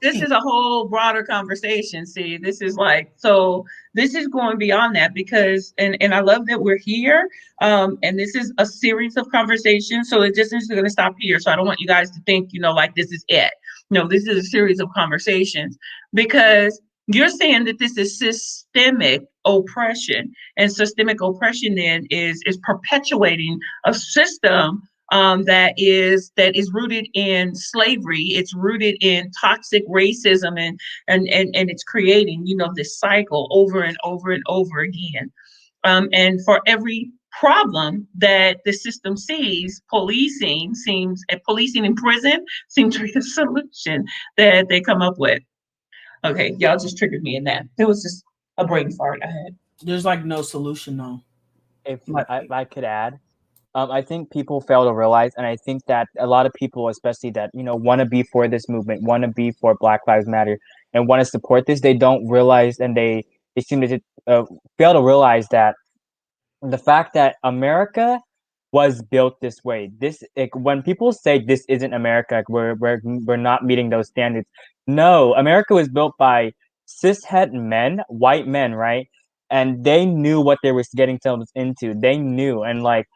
this is a whole broader conversation. See, this is going beyond that because, and I love that we're here. And this is a series of conversations, so it just isn't going to stop here. So I don't want you guys to think, like this is it. No, this is a series of conversations because you're saying that this is systemic oppression, and systemic oppression then is perpetuating a system that is rooted in slavery. It's rooted in toxic racism, and it's creating, this cycle over and over and over again. And for every problem that the system sees, policing in prison seems to be the solution that they come up with. Okay, y'all just triggered me in that. It was just a brain fart I had. There's like no solution though. If I could add, I think people fail to realize, and I think that a lot of people, especially that want to be for this movement, want to be for Black Lives Matter, and want to support this, they don't realize, and they seem to fail to realize that the fact that America was built this way. This when people say this isn't America, like we're not meeting those standards. No, America was built by cishet men, white men, right? And they knew what they were getting themselves into. They knew, and like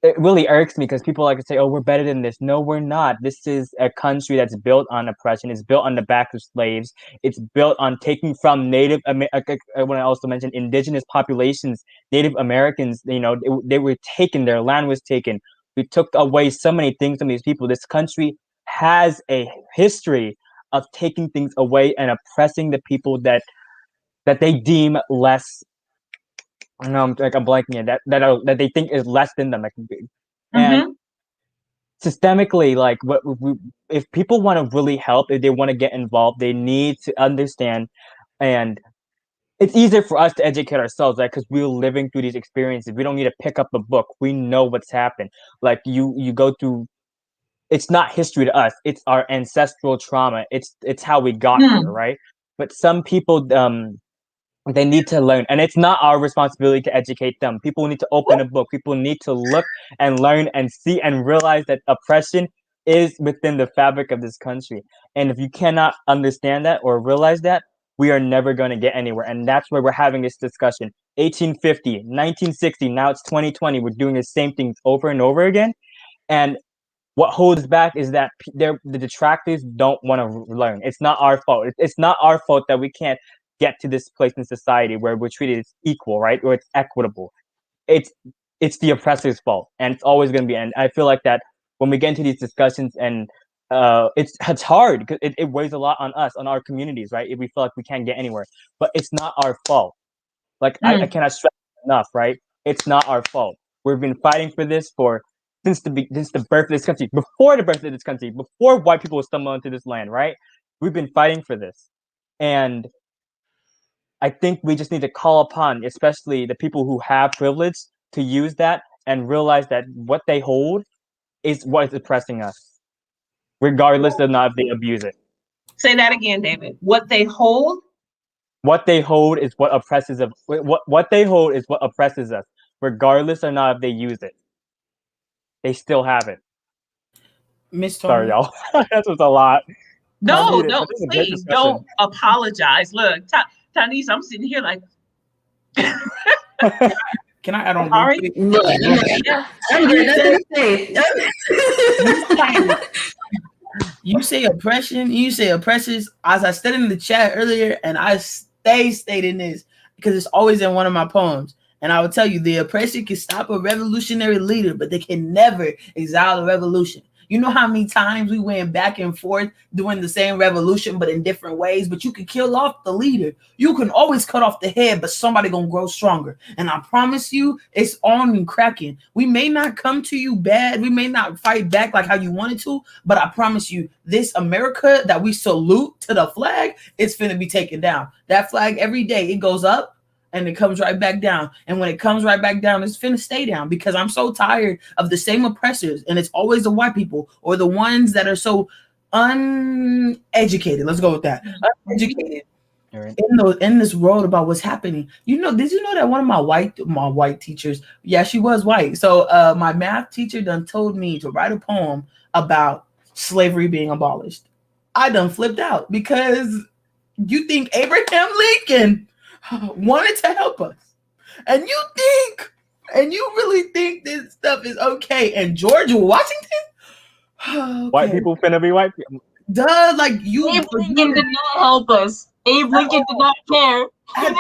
it really irks me because people like to say, "Oh, we're better than this." No, we're not. This is a country that's built on oppression. It's built on the back of slaves. It's built on taking from I want to also mention indigenous populations, Native Americans. They were taken. Their land was taken. We took away so many things from these people. This country has a history of taking things away and oppressing the people that they deem less. I know I'm blanking it that they think is less than them, and Mm-hmm. systemically, like if people want to really help, if they want to get involved, they need to understand, and it's easier for us to educate ourselves, right? Because we're living through these experiences. We don't need to pick up a book. We know what's happened. Like you go through. It's not history to us. It's our ancestral trauma. It's how we got here, right? But some people they need to learn, and it's not our responsibility to educate them. People need to open a book. People need to look and learn and see and realize that oppression is within the fabric of this country. And if you cannot understand that or realize that, we are never going to get anywhere. And that's why we're having this discussion. 1850, 1960, now it's 2020. We're doing the same things over and over again. And what holds back is that the detractors don't want to learn. It's not our fault. It's not our fault that we can't get to this place in society where we're treated as equal, right? Or it's equitable. It's the oppressor's fault, and it's always going to be. And I feel like that when we get into these discussions, and it's hard because it weighs a lot on us, on our communities, right? If we feel like we can't get anywhere, but it's not our fault. Like I cannot stress enough, right? It's not our fault. We've been fighting for this since the birth of this country, before the birth of this country, before white people stumbled into this land, right? We've been fighting for this, and I think we just need to call upon, especially the people who have privilege, to use that and realize that what they hold is what is oppressing us, regardless of not if they abuse it. Say that again, David. What they hold. What they hold is what oppresses us. What they hold is what oppresses us, regardless or not if they use it. They still have it. Miss Sorry, Tony. y'all. That was a lot. No, But this is a great please discussion. don't apologize. Look, Tanise, I'm sitting here like. Can I add on? Sorry. Look, Yeah. I'm good. Nothing to say. You say oppression, you say oppressors. As I said in the chat earlier, and I stay stating this because it's always in one of my poems. And I will tell you, the oppressor can stop a revolutionary leader, but they can never exile a revolution. You know how many times we went back and forth doing the same revolution, but in different ways. But you can kill off the leader. You can always cut off the head, but somebody gonna grow stronger. And I promise you, it's on and cracking. We may not come to you bad. We may not fight back like how you wanted to, but I promise you, this America that we salute to the flag, it's finna be taken down. That flag every day, it goes up and it comes right back down. And when it comes right back down, it's finna stay down because I'm so tired of the same oppressors. And it's always the white people or the ones that are so uneducated. Let's go with that. Uneducated in this world about what's happening. Did you know that one of my white teachers, yeah, she was white. So my math teacher done told me to write a poem about slavery being abolished. I done flipped out because you think Abraham Lincoln wanted to help us, and you really think this stuff is okay? And George Washington, okay. White people finna be white people. Duh, like you. Abe Lincoln did not help us. Abe Lincoln did not care.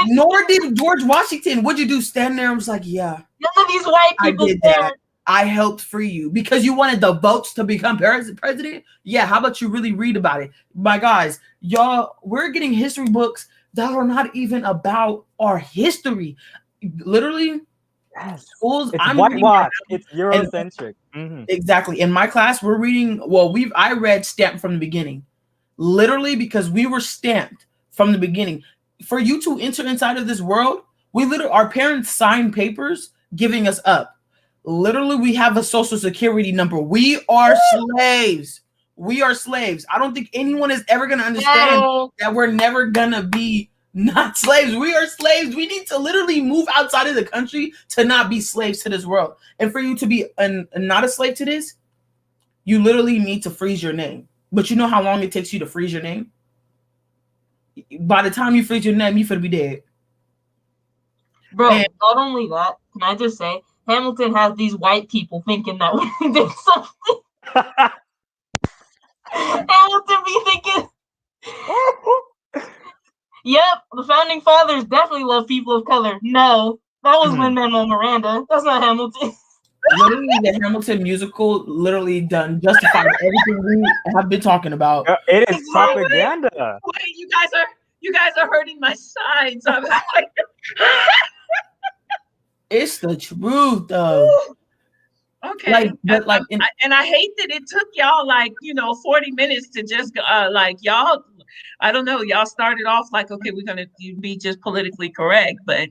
Nor did George Washington. What'd you do? Stand there and was like, yeah. None of these white people I did care. that. I helped free you because you wanted the votes to become president. Yeah, how about you really read about it? My guys, y'all, we're getting history books that are not even about our history. Literally, Yes. schools. It's I'm whitewashed. It's Eurocentric. Exactly. In my class, we're reading. Well, I read stamped from the beginning, literally because we were stamped from the beginning. For you to enter inside of this world, our parents signed papers giving us up. Literally, we have a social security number. We are slaves. We are slaves. I don't think anyone is ever going to understand that we're never going to be not slaves. We are slaves. We need to literally move outside of the country to not be slaves to this world. And for you to be not a slave to this, you literally need to freeze your name. But you know how long it takes you to freeze your name? By the time you freeze your name, you're going to be dead. Bro, and not only that, can I just say, Hamilton has these white people thinking that we did something. Hamilton be thinking, yep, the founding fathers definitely love people of color. No, that was Lin-Manuel Miranda. That's not Hamilton. Literally, the Hamilton musical literally done justified everything we have been talking about. It is propaganda. Wait, you guys are hurting my sides. I'm like, it's the truth, though. Okay, and I hate that it took y'all 40 minutes to just y'all. I don't know. Y'all started off like, okay, we're gonna be just politically correct, but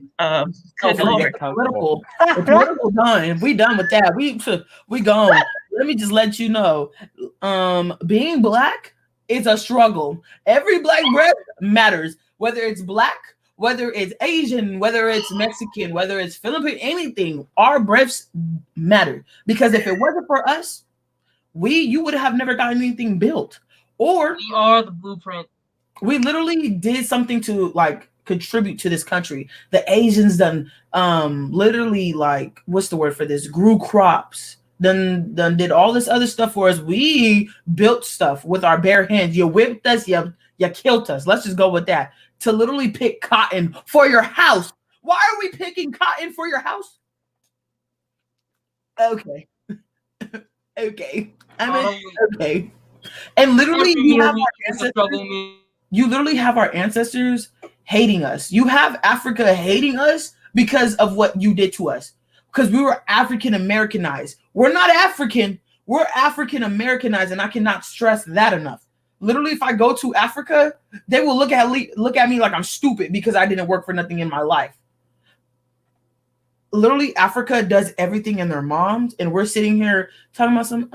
political done. We done with that. We gone. Let me just let you know. Being Black is a struggle. Every Black breath matters, whether it's Black, whether it's Asian, whether it's Mexican, whether it's Philippine, anything. Our breaths matter, because if it wasn't for us, you would have never gotten anything built. Or we are the blueprint. We literally did something to contribute to this country. The Asians done literally what's the word for this? Grew crops. Done did all this other stuff for us. We built stuff with our bare hands. You whipped us, you killed us. Let's just go with that. To literally pick cotton for your house. Why are we picking cotton for your house? Okay. Okay. Okay. And literally you literally have our ancestors hating us. You have Africa hating us because of what you did to us. Because we were African Americanized. We're not African. We're African Americanized, and I cannot stress that enough. Literally, if I go to Africa, they will look at me like I'm stupid because I didn't work for nothing in my life. Literally, Africa does everything in their moms, and we're sitting here talking about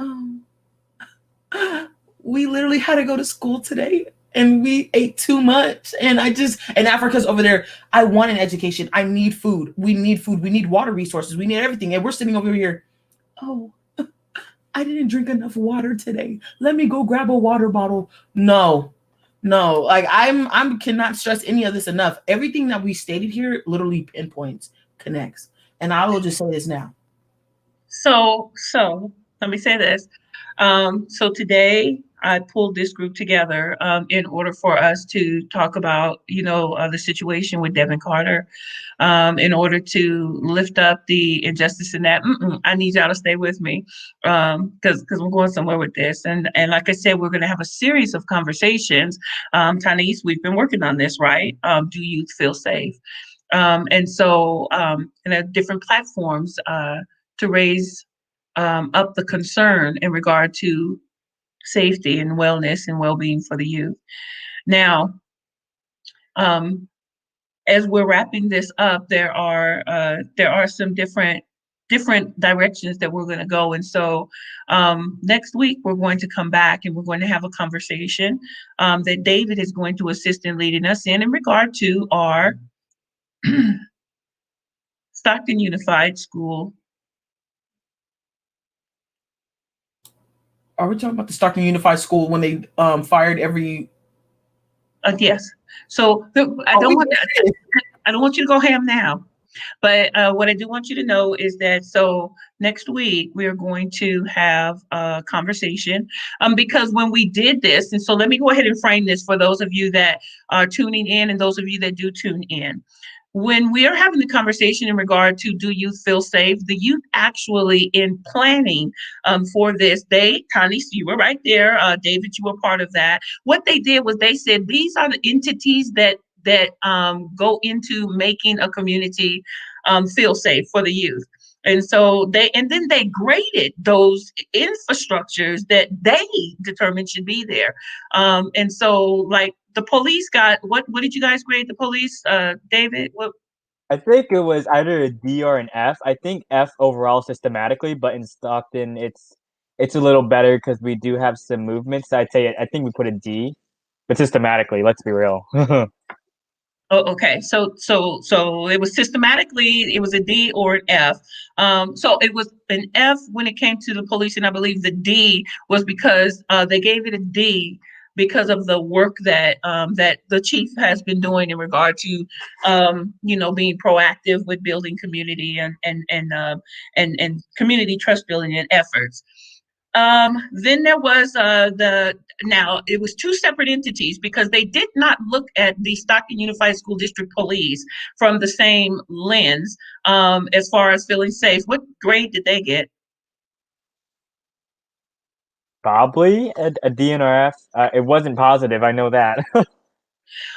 we literally had to go to school today, and we ate too much. And Africa's over there. I want an education. I need food. We need food. We need water resources. We need everything. And we're sitting over here. Oh, I didn't drink enough water today. Let me go grab a water bottle. No. I cannot stress any of this enough. Everything that we stated here literally pinpoints, connects. And I will just say this now. So let me say this. So today I pulled this group together in order for us to talk about, the situation with Devin Carter, in order to lift up the injustice in that. I need y'all to stay with me because we're going somewhere with this. And like I said, we're going to have a series of conversations. Tanise, we've been working on this, right? Do youth feel safe? And so different platforms to raise up the concern in regard to safety and wellness and well-being for the youth. Now, as we're wrapping this up, there are some different directions that we're going to go. And so next week, we're going to come back and we're going to have a conversation that David is going to assist in leading us in regard to our Stockton Unified School. Are we talking about the Stockton Unified School when they fired every? Yes. So I don't want you to go ham now, but what I do want you to know is that next week we are going to have a conversation because when we did this, and so let me go ahead and frame this for those of you that are tuning in and those of you that do tune in. When we are having the conversation in regard to do youth feel safe, the youth actually in planning for this, Tanise, you were right there. David, you were part of that. What they did was they said, these are the entities that go into making a community feel safe for the youth. And so then they graded those infrastructures that they determined should be there. And so the police got, what did you guys grade the police, David? What? I think it was either a D or an F. I think F overall systematically, but in Stockton, it's a little better because we do have some movements. So I'd say I think we put a D, but systematically, let's be real. Oh, okay. So it was systematically, it was a D or an F. So it was an F when it came to the police, and I believe the D was because they gave it a D because of the work that the chief has been doing in regard to being proactive with building community and community trust building and efforts. Then there was now it was two separate entities because they did not look at the Stockton Unified School District Police from the same lens as far as feeling safe. What grade did they get? Probably a D and or F. It wasn't positive. I know that.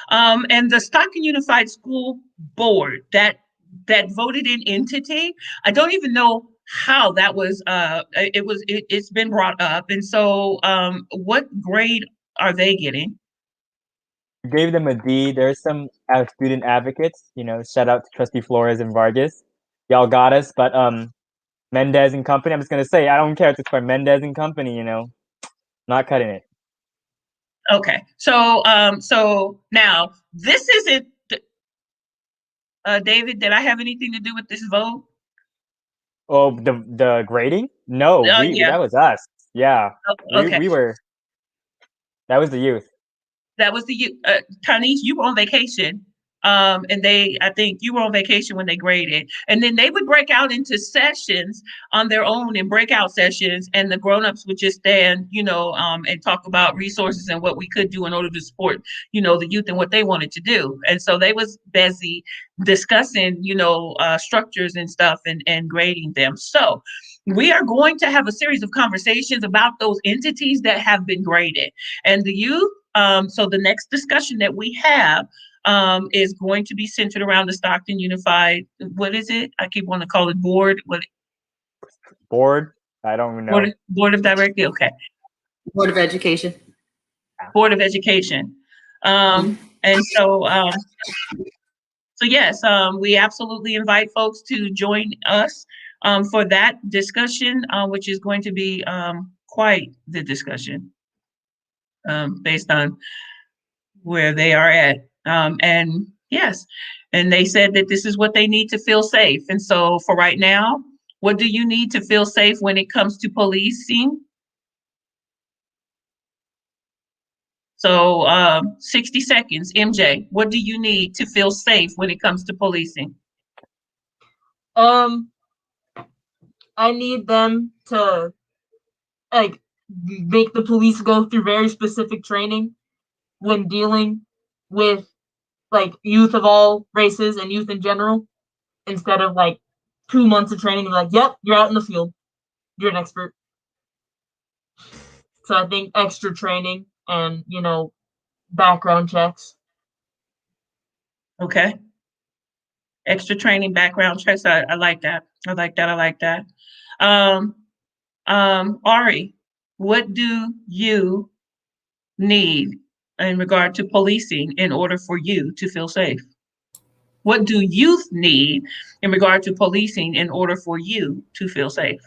And the Stockton Unified School Board that voted in entity, I don't even know how that was. It's been brought up, and so what grade are they getting? Gave them a D. There's some student advocates. Shout out to Trustee Flores and Vargas. Y'all got us, but Mendez and company. I'm just gonna say I don't care if it's for Mendez and company. Not cutting it. Okay, so now this isn't David. Did I have anything to do with this vote? Oh, the grading? No, we Yeah. that was us. Yeah, Okay. we were. That was the youth. That was the Tanish, you were on vacation. And I think you were on vacation when they graded. And then they would break out into sessions on their own and breakout sessions. And the grown-ups would just stand, and talk about resources and what we could do in order to support, the youth and what they wanted to do. And so they was busy discussing, structures and stuff and grading them. So we are going to have a series of conversations about those entities that have been graded. And the youth, so the next discussion that we have is going to be centered around the Stockton Unified. What is it? I keep wanting to call it board. What Board? I don't even know. Board of Directors. Okay. Board of Education. Board of Education. And so yes, we absolutely invite folks to join us for that discussion, which is going to be quite the discussion based on where they are at. And yes, and they said that this is what they need to feel safe. And so for right now, what do you need to feel safe when it comes to policing? So 60 seconds, MJ, what do you need to feel safe when it comes to policing? I need them to make the police go through very specific training when dealing with youth of all races and youth in general, instead of 2 months of training and yep, you're out in the field, you're an expert. So I think extra training and background checks. Okay. Extra training, background checks. I like that. I like that. I like that. Ari, what do you need in regard to policing in order for you to feel safe? What do youth need in regard to policing in order for you to feel safe?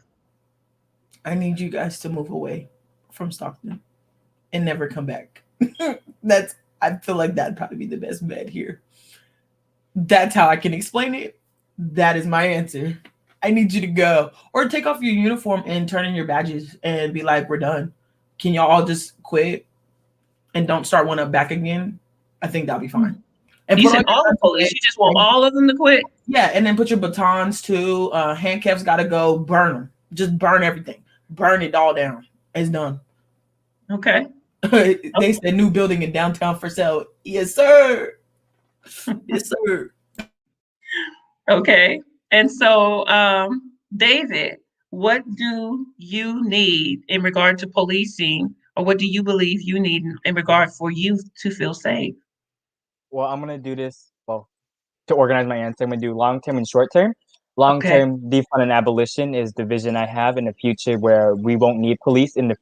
I need you guys to move away from Stockton and never come back. I feel like that'd probably be the best bet here. That's how I can explain it. That is my answer. I need you to go or take off your uniform and turn in your badges and be like, we're done. Can y'all all just quit and don't start one up back again? I think that'll be fine. And you said all the police. You just want all of them to quit? Yeah, and then put your batons too. Handcuffs got to go. Burn them. Just burn everything. Burn it all down. It's done. Okay. They said new building in downtown for sale. Yes, sir. Yes, sir. Okay. And so, David, what do you need in regard to policing, or what do you believe you need in regard for youth to feel safe? Well, I'm gonna do this. Well, to organize my answer, I'm gonna do long term and short term. Long term, defund and abolition is the vision I have in the future where we won't need police in the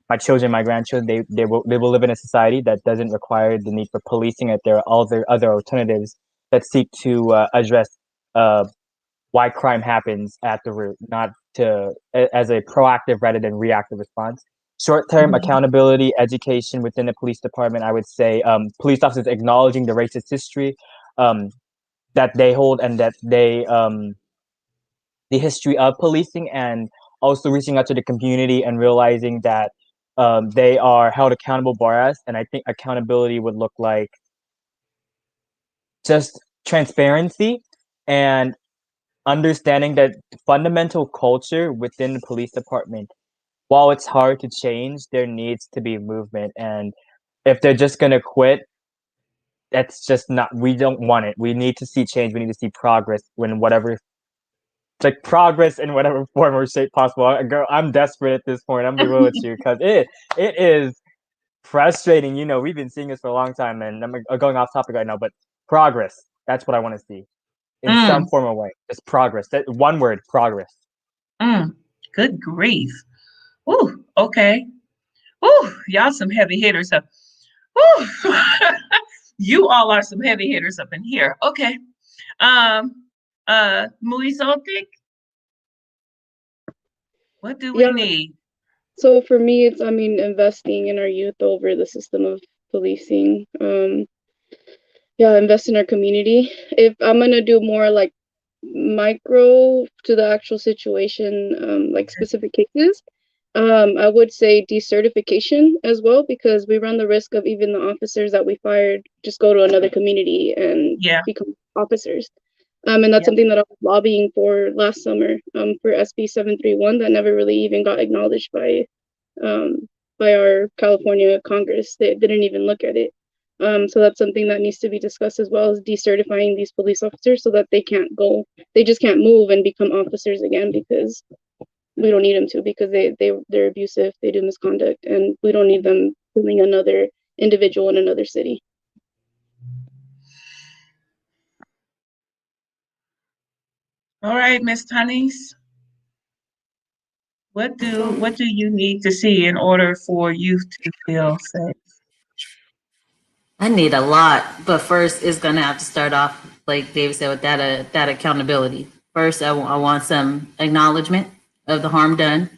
my children, my grandchildren, they will live in a society that doesn't require the need for policing. That there are all the other alternatives that seek to address why crime happens at the root, not as a proactive rather than reactive response. Short-term accountability, education within the police department, I would say police officers acknowledging the racist history that they hold, and that the history of policing, and also reaching out to the community and realizing that they are held accountable by us. And I think accountability would look like just transparency and understanding that fundamental culture within the police department, while it's hard to change, there needs to be movement. And if they're just going to quit, that's just not, we don't want it. We need to see change. We need to see progress when whatever, like progress in whatever form or shape possible. Girl, I'm desperate at this point. I'm be real with you, because it is frustrating. You know, we've been seeing this for a long time, and I'm going off topic right now, but progress. That's what I want to see in some form or way. Just progress. That one word, progress. Good grief. Ooh, okay. Ooh, y'all some heavy hitters up. Ooh. You all are some heavy hitters up in here. Okay. Muizotic, what do we need? So for me, it's, I mean, investing in our youth over the system of policing. Invest in our community. If I'm gonna do more like micro to the actual situation, like specific cases, I would say decertification as well, because we run the risk of even the officers that we fired just go to another community and become officers. And that's something that I was lobbying for last summer, for SB 731, that never really even got acknowledged by our California Congress. They didn't even look at it. So that's something that needs to be discussed as well, as decertifying these police officers so that they just can't move and become officers again, because we don't need them to, because they're abusive, they do misconduct, and we don't need them killing another individual in another city. All right, Miss Tunney's. What do you need to see in order for youth to feel safe? I need a lot, but first it's gonna have to start off, like David said, with that accountability. First, I want some acknowledgement of the harm done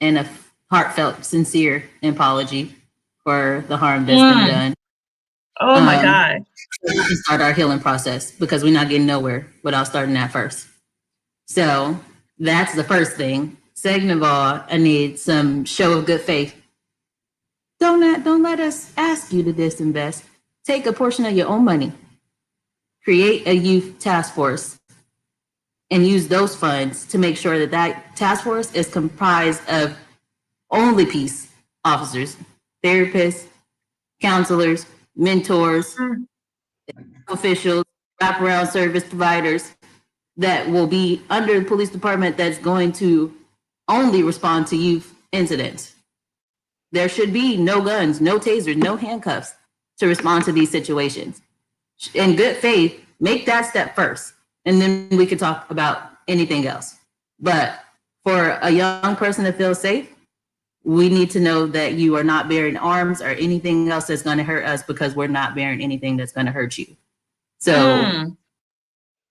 and a heartfelt, sincere apology for the harm that's been done. Oh my God. We can start our healing process, because we're not getting nowhere without starting that first. So that's the first thing. Second of all, I need some show of good faith. Don't let us ask you to disinvest. Take a portion of your own money, create a youth task force, and use those funds to make sure that that task force is comprised of only peace officers, therapists, counselors, mentors, officials, wraparound service providers that will be under the police department, that's going to only respond to youth incidents. There should be no guns, no tasers, no handcuffs to respond to these situations. In good faith, make that step first, and then we can talk about anything else. But for a young person to feel safe, we need to know that you are not bearing arms or anything else that's going to hurt us, because we're not bearing anything that's going to hurt you. So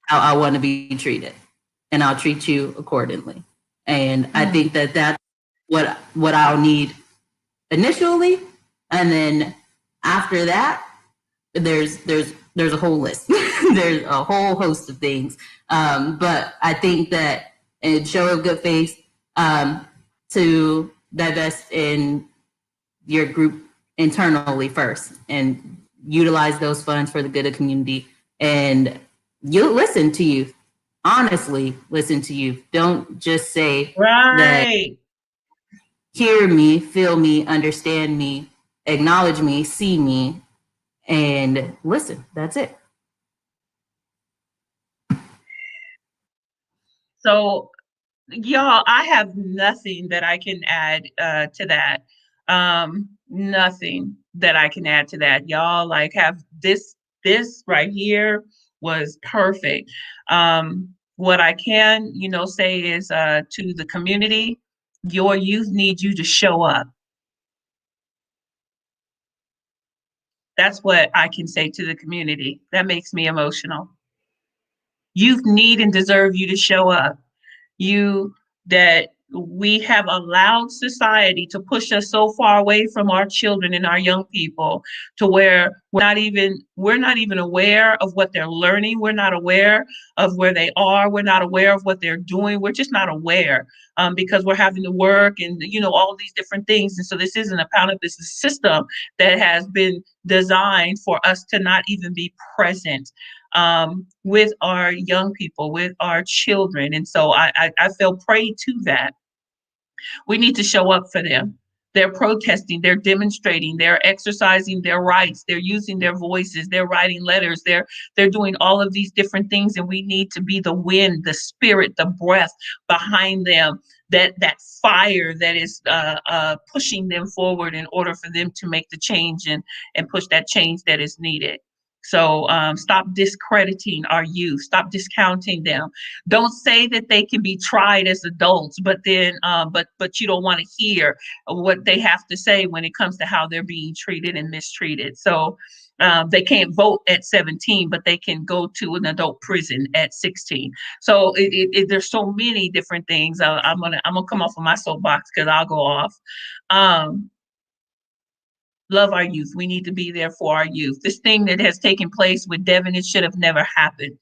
I want to be treated, and I'll treat you accordingly. And I think that that's what I'll need initially, and then after that, there's a whole list. There's a whole host of things. But I think that in show of good faith, to divest in your group internally first and utilize those funds for the good of community, and you'll listen to youth. Honestly, listen to youth. Don't just say that hear me, feel me, understand me, acknowledge me, see me, and listen. That's it. So, y'all, I have nothing that I can add to that. Nothing that I can add to that. Y'all like have this right here was perfect. What I can, say is to the community, your youth need you to show up. That's what I can say to the community. That makes me emotional. Youth need and deserve you to show up. You that we have allowed society to push us so far away from our children and our young people to where we're not even aware of what they're learning. We're not aware of where they are. We're not aware of what they're doing. We're just not aware, because we're having to work and all these different things. And so this isn't a pound of this system that has been designed for us to not even be present with our young people, with our children. And so I feel prey to that. We need to show up for them. They're protesting, they're demonstrating, they're exercising their rights, they're using their voices, they're writing letters, they're doing all of these different things, and we need to be the wind, the spirit, the breath behind them, that fire that is pushing them forward in order for them to make the change and push that change that is needed. So stop discrediting our youth. Stop discounting them. Don't say that they can be tried as adults, but then but you don't want to hear what they have to say when it comes to how they're being treated and mistreated. So they can't vote at 17, but they can go to an adult prison at 16. So there's so many different things. I'm gonna come off of my soapbox because I'll go off. Love our youth. We need to be there for our youth. This thing that has taken place with Devin, it should have never happened.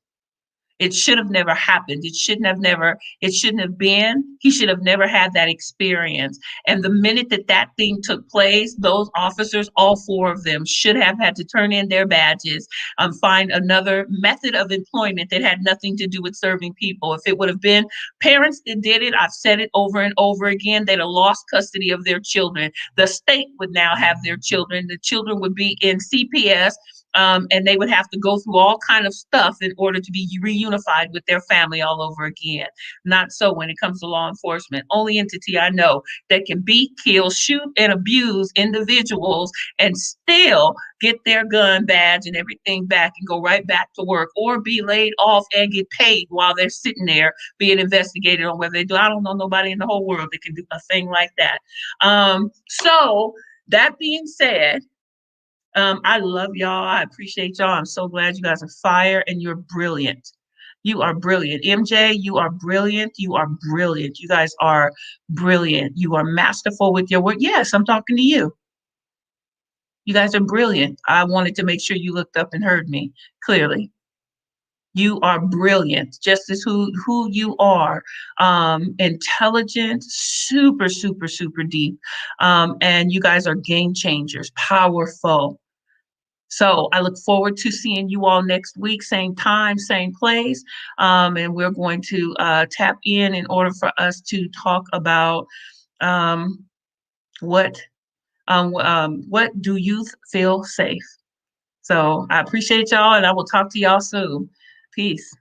It should have never happened. It shouldn't have been. He should have never had that experience. And the minute that thing took place, those officers, all four of them, should have had to turn in their badges, find another method of employment that had nothing to do with serving people. If it would have been parents that did it, I've said it over and over again, they'd have lost custody of their children. The state would now have their children. The children would be in CPS. And they would have to go through all kind of stuff in order to be reunified with their family all over again. Not so when it comes to law enforcement. Only entity I know that can beat, kill, shoot, and abuse individuals and still get their gun badge and everything back and go right back to work, or be laid off and get paid while they're sitting there being investigated on whether they do. I don't know nobody in the whole world that can do a thing like that. So that being said, I love y'all. I appreciate y'all. I'm so glad you guys are fire and you're brilliant. You are brilliant. MJ, you are brilliant. You are brilliant. You guys are brilliant. You are masterful with your work. Yes, I'm talking to you. You guys are brilliant. I wanted to make sure you looked up and heard me clearly. You are brilliant, just as who you are. Intelligent, super, super, super deep. And you guys are game changers, powerful. So I look forward to seeing you all next week, same time, same place. And we're going to tap in order for us to talk about what do youth feel safe. So I appreciate y'all, and I will talk to y'all soon. Peace.